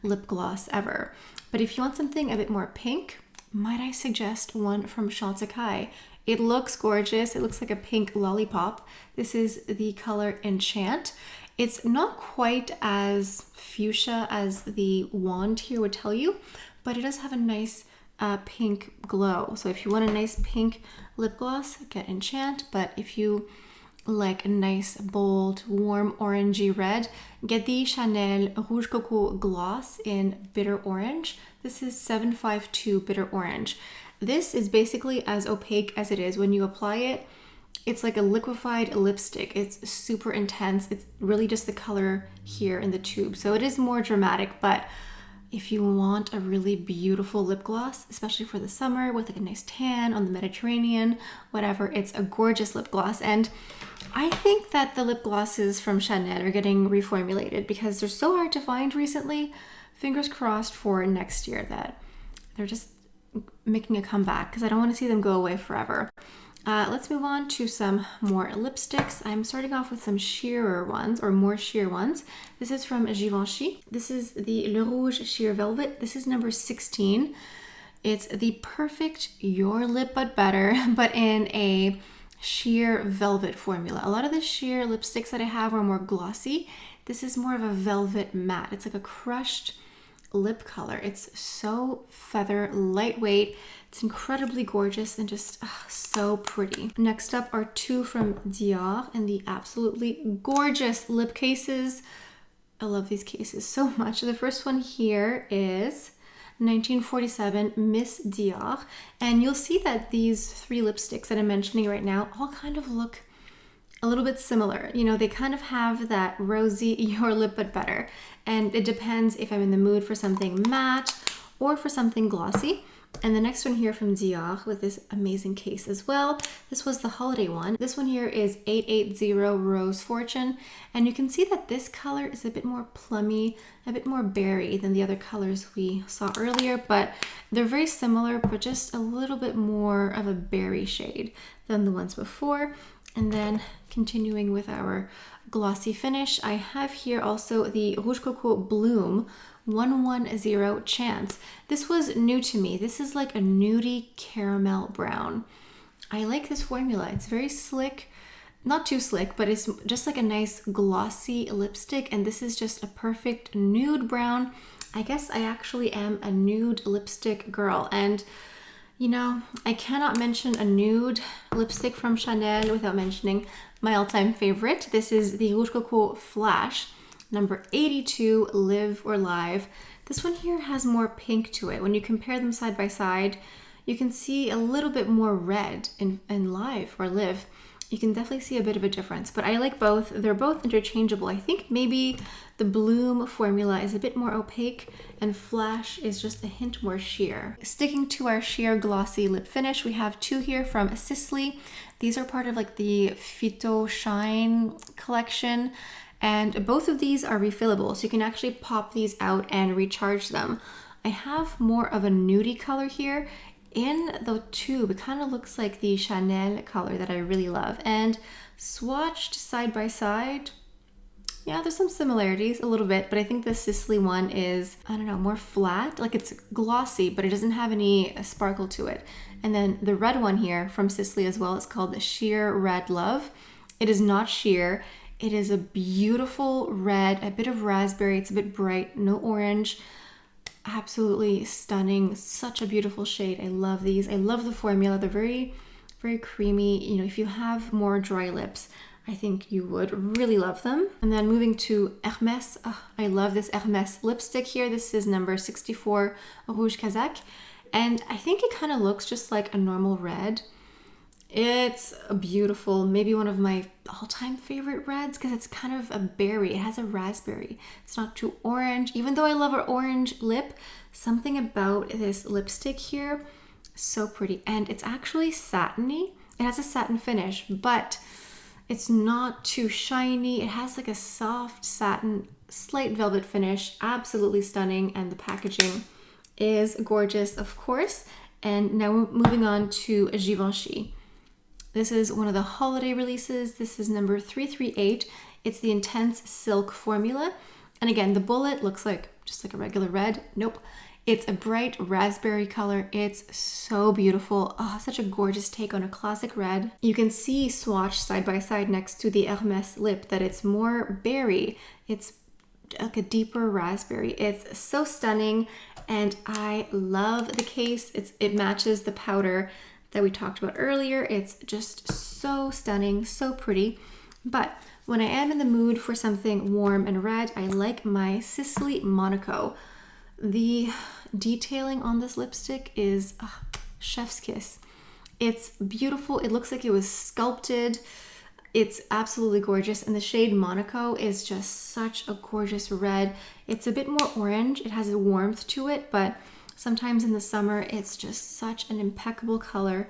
lip gloss ever. But if you want something a bit more pink, might I suggest one from Chantecaille? It looks gorgeous. It looks like a pink lollipop. This is the color Enchant. It's not quite as fuchsia as the wand here would tell you, but it does have a nice pink glow. So if you want a nice pink lip gloss, get Enchant. But if you like a nice, bold, warm, orangey red, get the Chanel Rouge Coco Gloss in Bitter Orange. This is 752 Bitter Orange. This is basically as opaque as it is. When you apply it, It's like a liquefied lipstick. It's super intense. It's really just the color here in the tube. So it is more dramatic, but if you want a really beautiful lip gloss, especially for the summer with like a nice tan on the Mediterranean, whatever, it's a gorgeous lip gloss. And I think that the lip glosses from Chanel are getting reformulated because they're so hard to find recently. Fingers crossed for next year that they're just making a comeback because I don't want to see them go away forever. Let's move on to some more lipsticks. I'm starting off with some sheerer ones, or more sheer ones. This is from Givenchy. This is the Le Rouge Sheer Velvet. This is number 16. It's the perfect Your Lip But Better, but in a sheer velvet formula. A lot of the sheer lipsticks that I have are more glossy. This is more of a velvet matte. It's like a crushed lip color. It's so feather, lightweight. It's incredibly gorgeous and just so pretty. Next up are two from Dior in the absolutely gorgeous lip cases. I love these cases so much. The first one here is 1947 Miss Dior, and you'll see that these three lipsticks that I'm mentioning right now all kind of look a little bit similar. You know, they kind of have that rosy Your Lip But Better, and it depends if I'm in the mood for something matte or for something glossy. And the next one here from Dior with this amazing case as well. This was the holiday one. This one here is 880 Rose Fortune, and you can see that this color is a bit more plummy, a bit more berry than the other colors we saw earlier, but they're very similar, but just a little bit more of a berry shade than the ones before. And then continuing with our glossy finish, I have here also the Rouge Coco Bloom 110 Chance. This was new to me. This is like a nudie caramel brown. I like this formula. It's very slick, not too slick, but it's just like a nice glossy lipstick. And this is just a perfect nude brown. I guess I actually am a nude lipstick girl. And you know, I cannot mention a nude lipstick from Chanel without mentioning my all-time favorite. This is the Rouge Coco Flash, number 82, Live or Live. This one here has more pink to it. When you compare them side by side, you can see a little bit more red in Live or Live. You can definitely see a bit of a difference, but I like both. They're both interchangeable. I think maybe the Bloom formula is a bit more opaque and Flash is just a hint more sheer. Sticking to our sheer glossy lip finish, we have two here from Sisley. These are part of like the Phyto Shine collection, and both of these are refillable, so you can actually pop these out and recharge them. I have more of a nudie color here. In the tube, it kind of looks like the Chanel color that I really love. And swatched side by side, yeah, there's some similarities a little bit, but I think the Sisley one is, I don't know, more flat. Like it's glossy, but it doesn't have any sparkle to it. And then the red one here from Sisley as well, it's called the Sheer Red Love. It is not sheer. It is a beautiful red, a bit of raspberry. It's a bit bright, no orange. Absolutely stunning. Such a beautiful shade. I love these. I love the formula. They're very, very creamy. You know, if you have more dry lips, I think you would really love them. And then moving to Hermes. Oh, I love this Hermes lipstick here. This is number 64 Rouge Kazakh. And I think it kind of looks just like a normal red. It's beautiful, maybe one of my all-time favorite reds because it's kind of a berry. It has a raspberry. It's not too orange. Even though I love an orange lip, something about this lipstick here, so pretty. And it's actually satiny. It has a satin finish, but it's not too shiny. It has like a soft satin, slight velvet finish. Absolutely stunning. And the packaging is gorgeous, of course. And now we're moving on to Givenchy. This is one of the holiday releases. This is number 338. It's the Intense Silk formula. And again, the bullet looks like just like a regular red. Nope. It's a bright raspberry color. It's so beautiful. Oh, such a gorgeous take on a classic red. You can see swatched side by side next to the Hermes lip that it's more berry. It's like a deeper raspberry. It's so stunning. And I love the case. It matches the powder that we talked about earlier. It's just so stunning, so pretty. But when I am in the mood for something warm and red, I like my Sisley Monaco. The detailing on this lipstick is chef's kiss. It's beautiful. It looks like it was sculpted. It's absolutely gorgeous. And the shade Monaco is just such a gorgeous red. It's a bit more orange. It has a warmth to it, but sometimes in the summer, it's just such an impeccable color.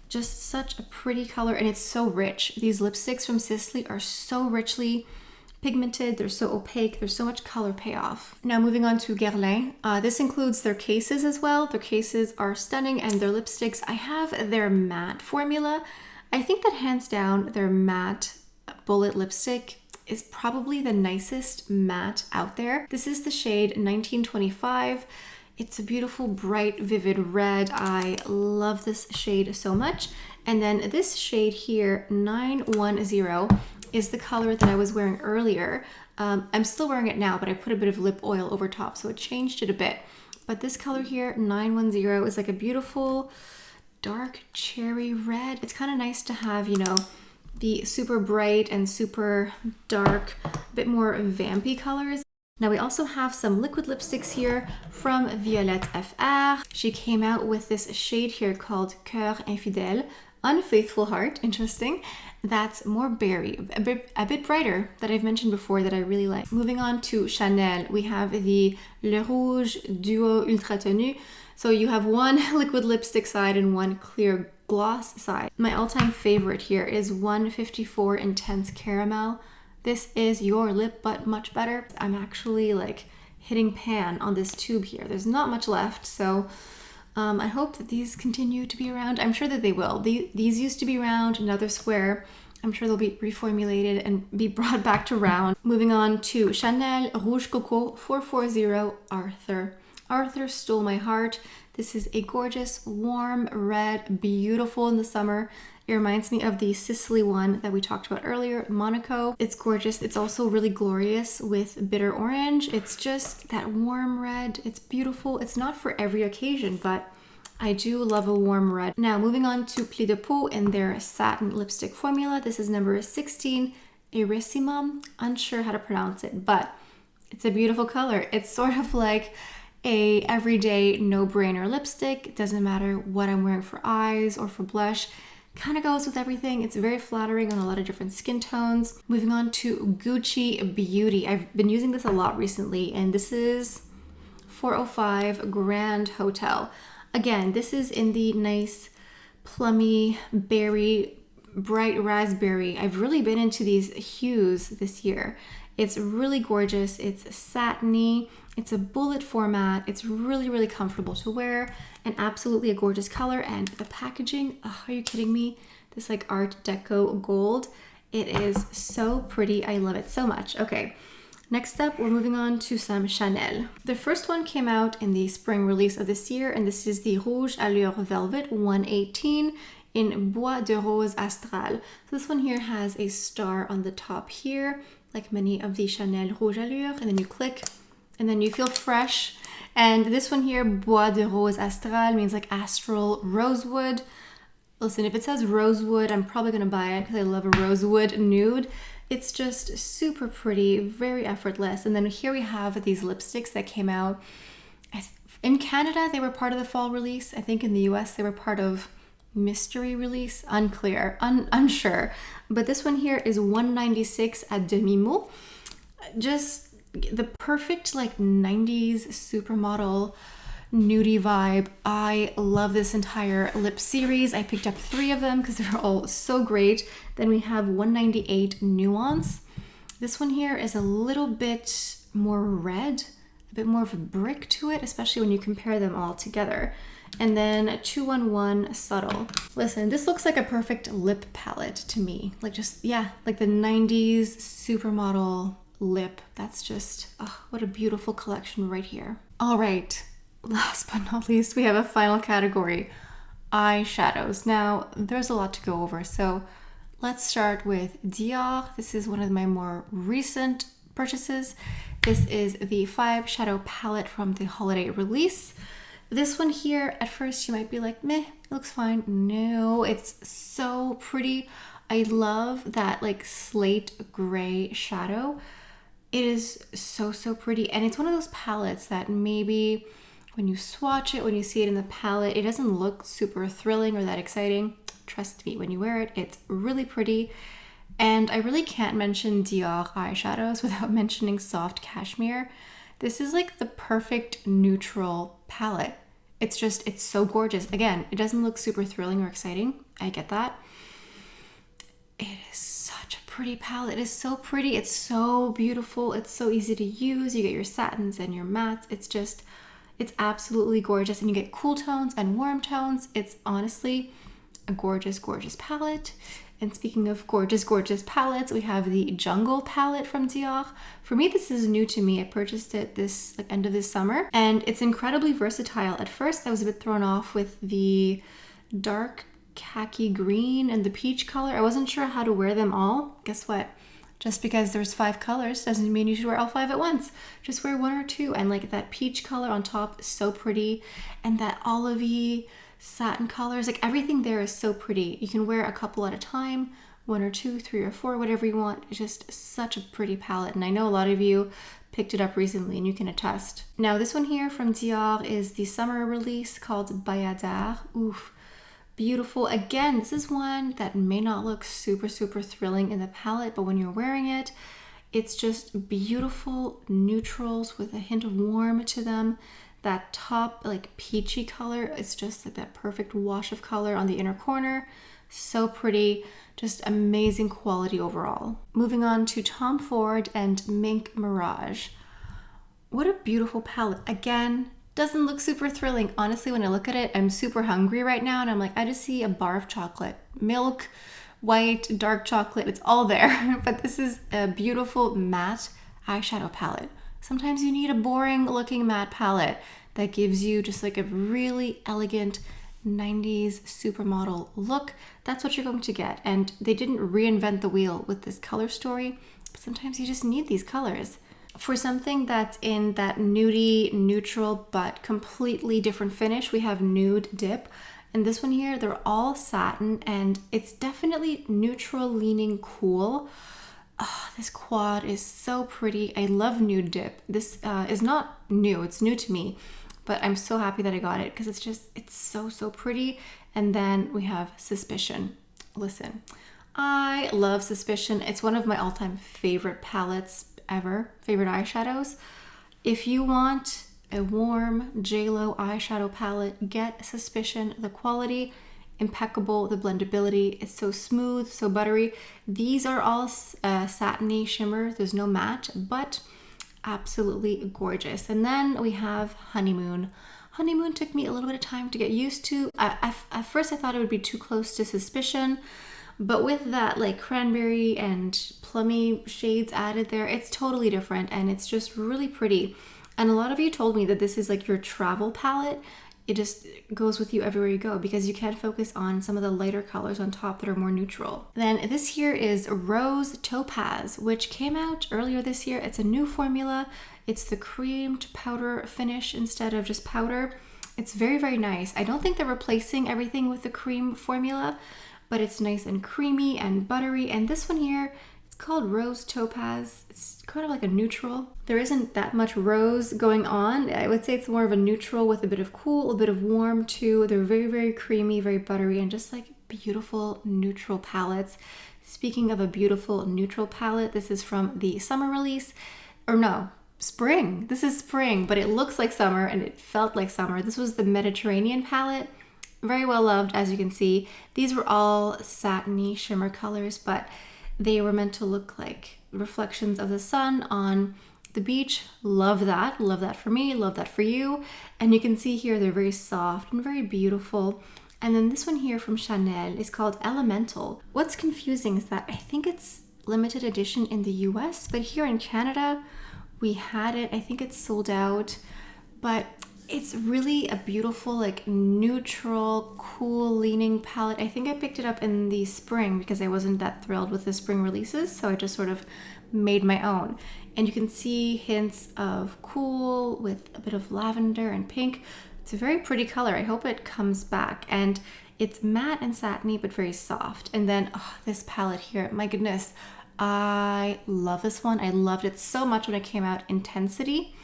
Just such a pretty color, and it's so rich. These lipsticks from Sisley are so richly pigmented. They're so opaque. There's so much color payoff. Now moving on to Guerlain. This includes their cases as well. Their cases are stunning, and their lipsticks, I have their matte formula. I think that hands down their matte bullet lipstick is probably the nicest matte out there. This is the shade 1925. It's a beautiful, bright, vivid red. I love this shade so much. And then this shade here, 910, is the color that I was wearing earlier. I'm still wearing it now, but I put a bit of lip oil over top, so it changed it a bit. But this color here, 910, is like a beautiful, dark cherry red. It's kind of nice to have, you know, the super bright and super dark, a bit more vampy colors. Now we also have some liquid lipsticks here from Violette FR. She came out with this shade here called Cœur Infidèle, Unfaithful Heart, interesting. That's more berry, a bit brighter, that I've mentioned before, that I really like. Moving on to Chanel, we have the Le Rouge Duo Ultra Tenu. So you have one liquid lipstick side and one clear gloss side. My all-time favorite here is 154 Intense Caramel. This is your lip, but much better. I'm actually like hitting pan on this tube here. There's not much left, so I hope that these continue to be around. I'm sure that they will. These used to be round, now they're square. I'm sure they'll be reformulated and be brought back to round. Moving on to Chanel Rouge Coco 440 Arthur. Arthur stole my heart. This is a gorgeous, warm red, beautiful in the summer. It reminds me of the Sisley one that we talked about earlier, Monaco. It's gorgeous. It's also really glorious with bitter orange. It's just that warm red. It's beautiful. It's not for every occasion, but I do love a warm red. Now, moving on to Plis de Peau in their satin lipstick formula. This is number 16, Irissimum. Unsure how to pronounce it, but it's a beautiful color. It's sort of like a everyday no-brainer lipstick. It doesn't matter what I'm wearing for eyes or for blush. Kind of goes with everything. It's very flattering on a lot of different skin tones. Moving on to Gucci Beauty. I've been using this a lot recently, and this is 405 Grand Hotel. Again, this is in the nice plummy berry, bright raspberry. I've really been into these hues this year. It's really gorgeous. It's satiny. It's a bullet format. It's really, really comfortable to wear, and absolutely a gorgeous color. And the packaging, oh, are you kidding me? This like Art Deco gold. It is so pretty. I love it so much. Okay, next up, we're moving on to some Chanel. The first one came out in the spring release of this year, and this is the Rouge Allure Velvet 118 in Bois de Rose Astral. So this one here has a star on the top here, like many of the Chanel Rouge Allure, and then you click, and then you feel fresh. And this one here, Bois de Rose Astral, means like astral rosewood. Listen, if it says rosewood, I'm probably gonna buy it because I love a rosewood nude. It's just super pretty, very effortless. And then here we have these lipsticks that came out. In Canada, they were part of the fall release. I think in the US, they were part of mystery release, unclear, unsure. But this one here is 196 at demi-mot. Just the perfect like 90s supermodel nudie vibe. I love this entire lip series. I picked up 3 of them because they're all so great. Then we have 198 Nuance. This one here is a little bit more red, a bit more of a brick to it, especially when you compare them all together. And then 211 Subtle. Listen, this looks like a perfect lip palette to me. Like just, yeah, like the 90s supermodel lip. That's just, oh, what a beautiful collection right here. All right, last but not least, we have a final category, eyeshadows. Now, there's a lot to go over, so let's start with Dior. This is one of my more recent purchases. This is the 5 shadow palette from the holiday release. This one here, at first you might be like, meh, it looks fine. No, it's so pretty. I love that like slate gray shadow. It is so, so pretty. And it's one of those palettes that maybe when you swatch it, when you see it in the palette, it doesn't look super thrilling or that exciting. Trust me, when you wear it, it's really pretty. And I really can't mention Dior eyeshadows without mentioning Soft Cashmere. This is like the perfect neutral palette. It's so gorgeous. Again, it doesn't look super thrilling or exciting. I get that. It is such a pretty palette. It is so pretty. It's so beautiful. It's so easy to use. You get your satins and your mattes. It's absolutely gorgeous. And you get cool tones and warm tones. It's honestly a gorgeous, gorgeous palette. And speaking of gorgeous, gorgeous palettes, we have the Jungle palette from Dior. For me, this is new to me. I purchased it this end of this summer, and it's incredibly versatile. At first, I was a bit thrown off with the dark khaki green and the peach color. I wasn't sure how to wear them all. Guess what? Just because there's 5 colors doesn't mean you should wear all 5 at once. Just wear 1 or 2. And like that peach color on top is so pretty, and that olivey satin colors, like everything there is so pretty. You can wear a couple at a time, 1 or 2, 3 or 4, whatever you want. It's just such a pretty palette, and I know a lot of you picked it up recently and you can attest. Now this one here from Dior is the summer release called Bayadère. Oof, beautiful. Again, this is one that may not look super, super thrilling in the palette, but when you're wearing it, it's just beautiful neutrals with a hint of warm to them. That top like peachy color, it's just like that perfect wash of color on the inner corner. So pretty, just amazing quality overall. Moving on to Tom Ford and Mink Mirage. What a beautiful palette. Again, doesn't look super thrilling. Honestly, when I look at it, I'm super hungry right now and I'm like, I just see a bar of chocolate. Milk, white, dark chocolate, it's all there. But this is a beautiful matte eyeshadow palette. Sometimes you need a boring looking matte palette that gives you just like a really elegant 90s supermodel look. That's what you're going to get. And they didn't reinvent the wheel with this color story, but sometimes you just need these colors. For something that's in that nudie, neutral, but completely different finish, we have Nude Dip. And this one here, they're all satin and it's definitely neutral leaning cool. Oh, this quad is so pretty. I love Nude Dip. This is not new, it's new to me, but I'm so happy that I got it because it's so, so pretty. And then we have Suspicion. Listen, I love Suspicion. It's one of my all-time favorite palettes ever, favorite eyeshadows. If you want a warm JLo eyeshadow palette, get Suspicion. The quality, impeccable. The blendability, it's so smooth, so buttery. These are all satiny shimmer. There's no matte, but absolutely gorgeous. And then we have Honeymoon. Honeymoon took me a little bit of time to get used to. At first I thought it would be too close to Suspicion, but with that like cranberry and plummy shades added there, it's totally different and it's just really pretty. And a lot of you told me that this is like your travel palette. It just goes with you everywhere you go because you can focus on some of the lighter colors on top that are more neutral. Then this here is Rose Topaz, which came out earlier this year. It's a new formula. It's the creamed powder finish instead of just powder. It's very, very nice. I don't think they're replacing everything with the cream formula, but it's nice and creamy and buttery. And this one here, it's called Rose Topaz. It's kind of like a neutral. There isn't that much rose going on. I would say it's more of a neutral with a bit of cool, a bit of warm too. They're very, very creamy, very buttery, and just like beautiful neutral palettes. Speaking of a beautiful neutral palette, this is from the summer release. Or no, spring. This is spring, but it looks like summer and it felt like summer. This was the Mediterranean palette. Very well loved, as you can see. These were all satiny shimmer colors, but they were meant to look like reflections of the sun on the beach. Love that. Love that for me. Love that for you. And you can see here they're very soft and very beautiful. And then this one here from Chanel is called Elemental. What's confusing is that I think it's limited edition in the US, but here in Canada, we had it. I think it's sold out, but it's really a beautiful, like neutral, cool leaning palette. I think I picked it up in the spring because I wasn't that thrilled with the spring releases. So I just sort of made my own. And you can see hints of cool with a bit of lavender and pink. It's a very pretty color. I hope it comes back. And it's matte and satiny, but very soft. And then this palette here, my goodness, I love this one. I loved it so much when it came out. Intensity.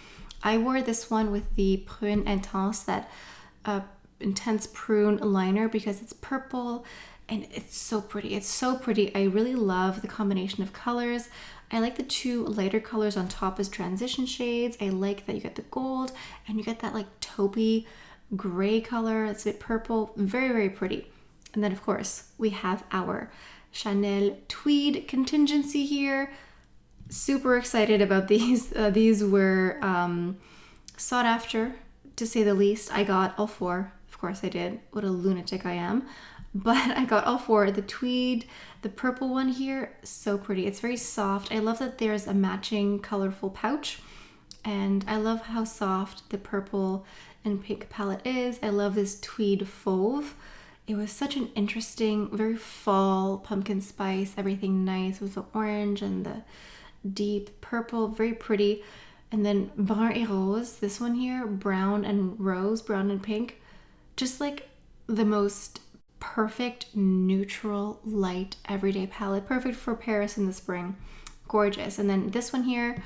I wore this one with the Prune Intense, that intense prune liner, because it's purple and it's so pretty. It's so pretty. I really love the combination of colors. I like the two lighter colors on top as transition shades. I like that you get the gold and you get that like taupey gray color. It's a bit purple. Very, very pretty. And then of course we have our Chanel tweed contingency here. Super excited about these. These were sought after, to say the least. I got all four. Of course I did. What a lunatic I am. But I got all four. The tweed, the purple one here, so pretty. It's very soft. I love that there's a matching colorful pouch. And I love how soft the purple and pink palette is. I love this tweed fauve. It was such an interesting, very fall, pumpkin spice, everything nice with the orange and the deep purple, very pretty. And then Brun et Rose, this one here, brown and rose, brown and pink. Just like the most perfect, neutral, light, everyday palette. Perfect for Paris in the spring. Gorgeous. And then this one here,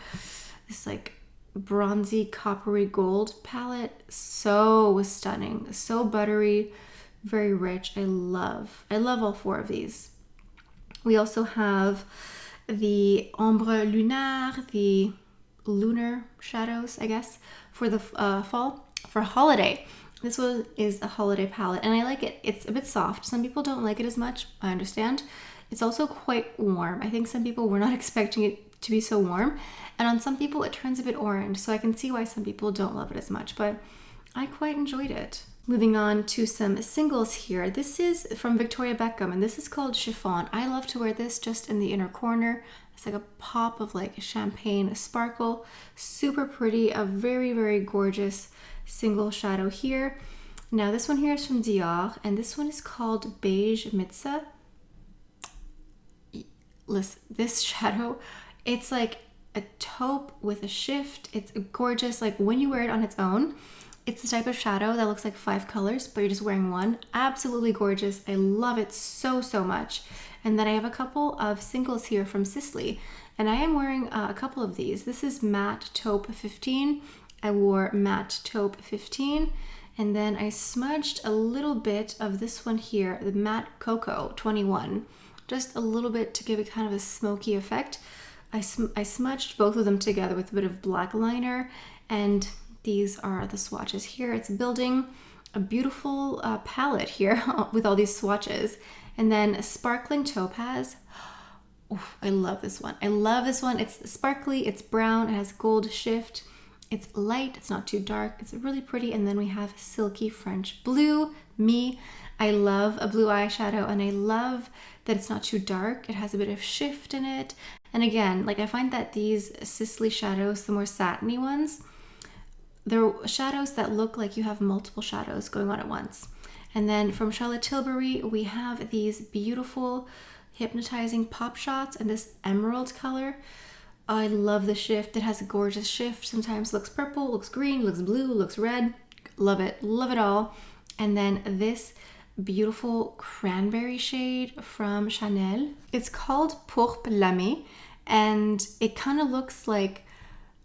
this like bronzy, coppery gold palette. So stunning. So buttery, very rich. I love all four of these. We also have the Ombre Lunaire, the lunar shadows, I guess, for the fall, for holiday. This one is a holiday palette and I like it. It's a bit soft. Some people don't like it as much. I understand. It's also quite warm. I think some people were not expecting it to be so warm. And on some people it turns a bit orange. So I can see why some people don't love it as much, but I quite enjoyed it. Moving on to some singles here. This is from Victoria Beckham and this is called Chiffon. I love to wear this just in the inner corner. It's like a pop of like champagne sparkle. Super pretty. A very, very gorgeous single shadow here. Now this one here is from Dior and this one is called Beige Mitza. Listen, this shadow, it's like a taupe with a shift. It's gorgeous. Like when you wear it on its own, it's the type of shadow that looks like 5 colors, but you're just wearing one. Absolutely gorgeous. I love it so, so much. And then I have a couple of singles here from Sisley, and I am wearing a couple of these. This is Matte Taupe 15. I wore Matte Taupe 15, and then I smudged a little bit of this one here, the Matte Cocoa 21. Just a little bit to give it kind of a smoky effect. I smudged both of them together with a bit of black liner, and these are the swatches here. It's building a beautiful palette here with all these swatches. And then Sparkling Topaz. Oh, I love this one. I love this one. It's sparkly, it's brown, it has gold shift. It's light, it's not too dark. It's really pretty. And then we have Silky French Blue, me. I love a blue eyeshadow and I love that it's not too dark. It has a bit of shift in it. And again, like I find that these Sisley shadows, the more satiny ones, they're shadows that look like you have multiple shadows going on at once. And then from Charlotte Tilbury, we have these beautiful hypnotizing pop shots and this emerald color. I love the shift. It has a gorgeous shift. Sometimes looks purple, looks green, looks blue, looks red. Love it all. And then this beautiful cranberry shade from Chanel. It's called Pourpre Lamé, and it kind of looks like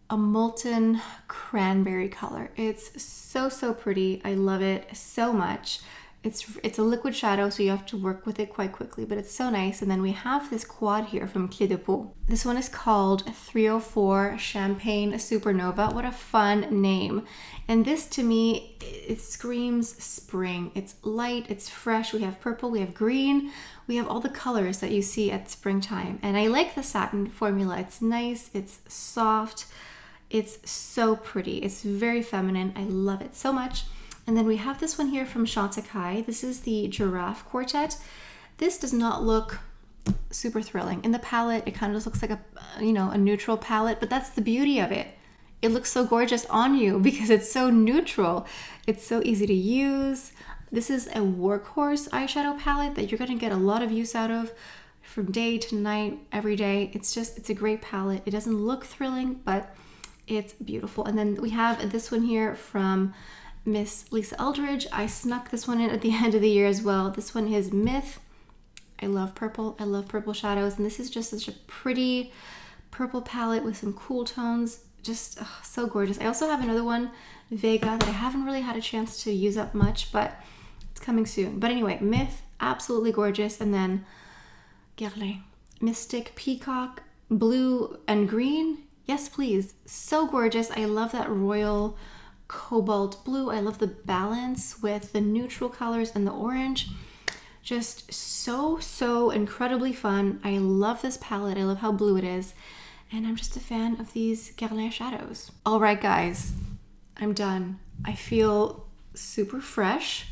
a molten cranberry color. It's so, so pretty. I love it so much. It's a liquid shadow, so you have to work with it quite quickly, but it's so nice. And then we have this quad here from Clé de Peau. This one is called 304 Champagne Supernova. What a fun name. And this to me, it screams spring. It's light, it's fresh. We have purple, we have green, we have all the colors that you see at springtime. And I like the satin formula. It's nice, it's soft, it's so pretty. It's very feminine. I love it so much. And then we have this one here from Chantecaille. This is the Giraffe Quartet. This does not look super thrilling. In the palette, it kind of just looks like a neutral palette, but that's the beauty of it. It looks so gorgeous on you because it's so neutral. It's so easy to use. This is a workhorse eyeshadow palette that you're gonna get a lot of use out of from day to night, every day. It's a great palette. It doesn't look thrilling, but it's beautiful. And then we have this one here from Miss Lisa Eldridge. I snuck this one in at the end of the year as well. This one is Myth. I love purple. I love purple shadows. And this is just such a pretty purple palette with some cool tones. just so gorgeous. I also have another one, Vega, that I haven't really had a chance to use up much, but it's coming soon. But anyway, Myth, absolutely gorgeous. And then Guerlain, Mystic Peacock, blue and green. Yes, please. So gorgeous. I love that royal cobalt blue. I love the balance with the neutral colors and the orange. Just so incredibly fun. I love this palette. I love how blue it is. And I'm just a fan of these Guerlain shadows. All right, guys, I'm done. I feel super fresh.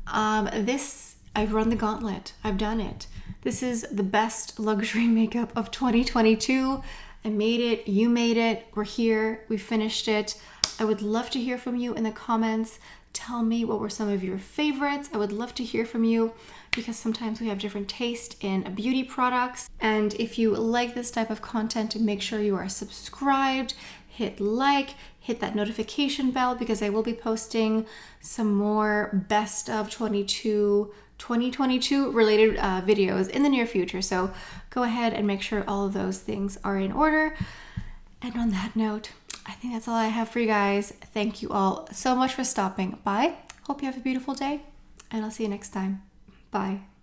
I've run the gauntlet. I've done it. This is the best luxury makeup of 2022. I made it. You made it. We're here. We finished it. I would love to hear from you in the comments. Tell me what were some of your favorites. I would love to hear from you because sometimes we have different taste in beauty products. And if you like this type of content, make sure you are subscribed, hit like, hit that notification bell because I will be posting some more best of 2022 related videos in the near future. So go ahead and make sure all of those things are in order. And on that note, I think that's all I have for you guys. Thank you all so much for stopping by. Hope you have a beautiful day, and I'll see you next time. Bye.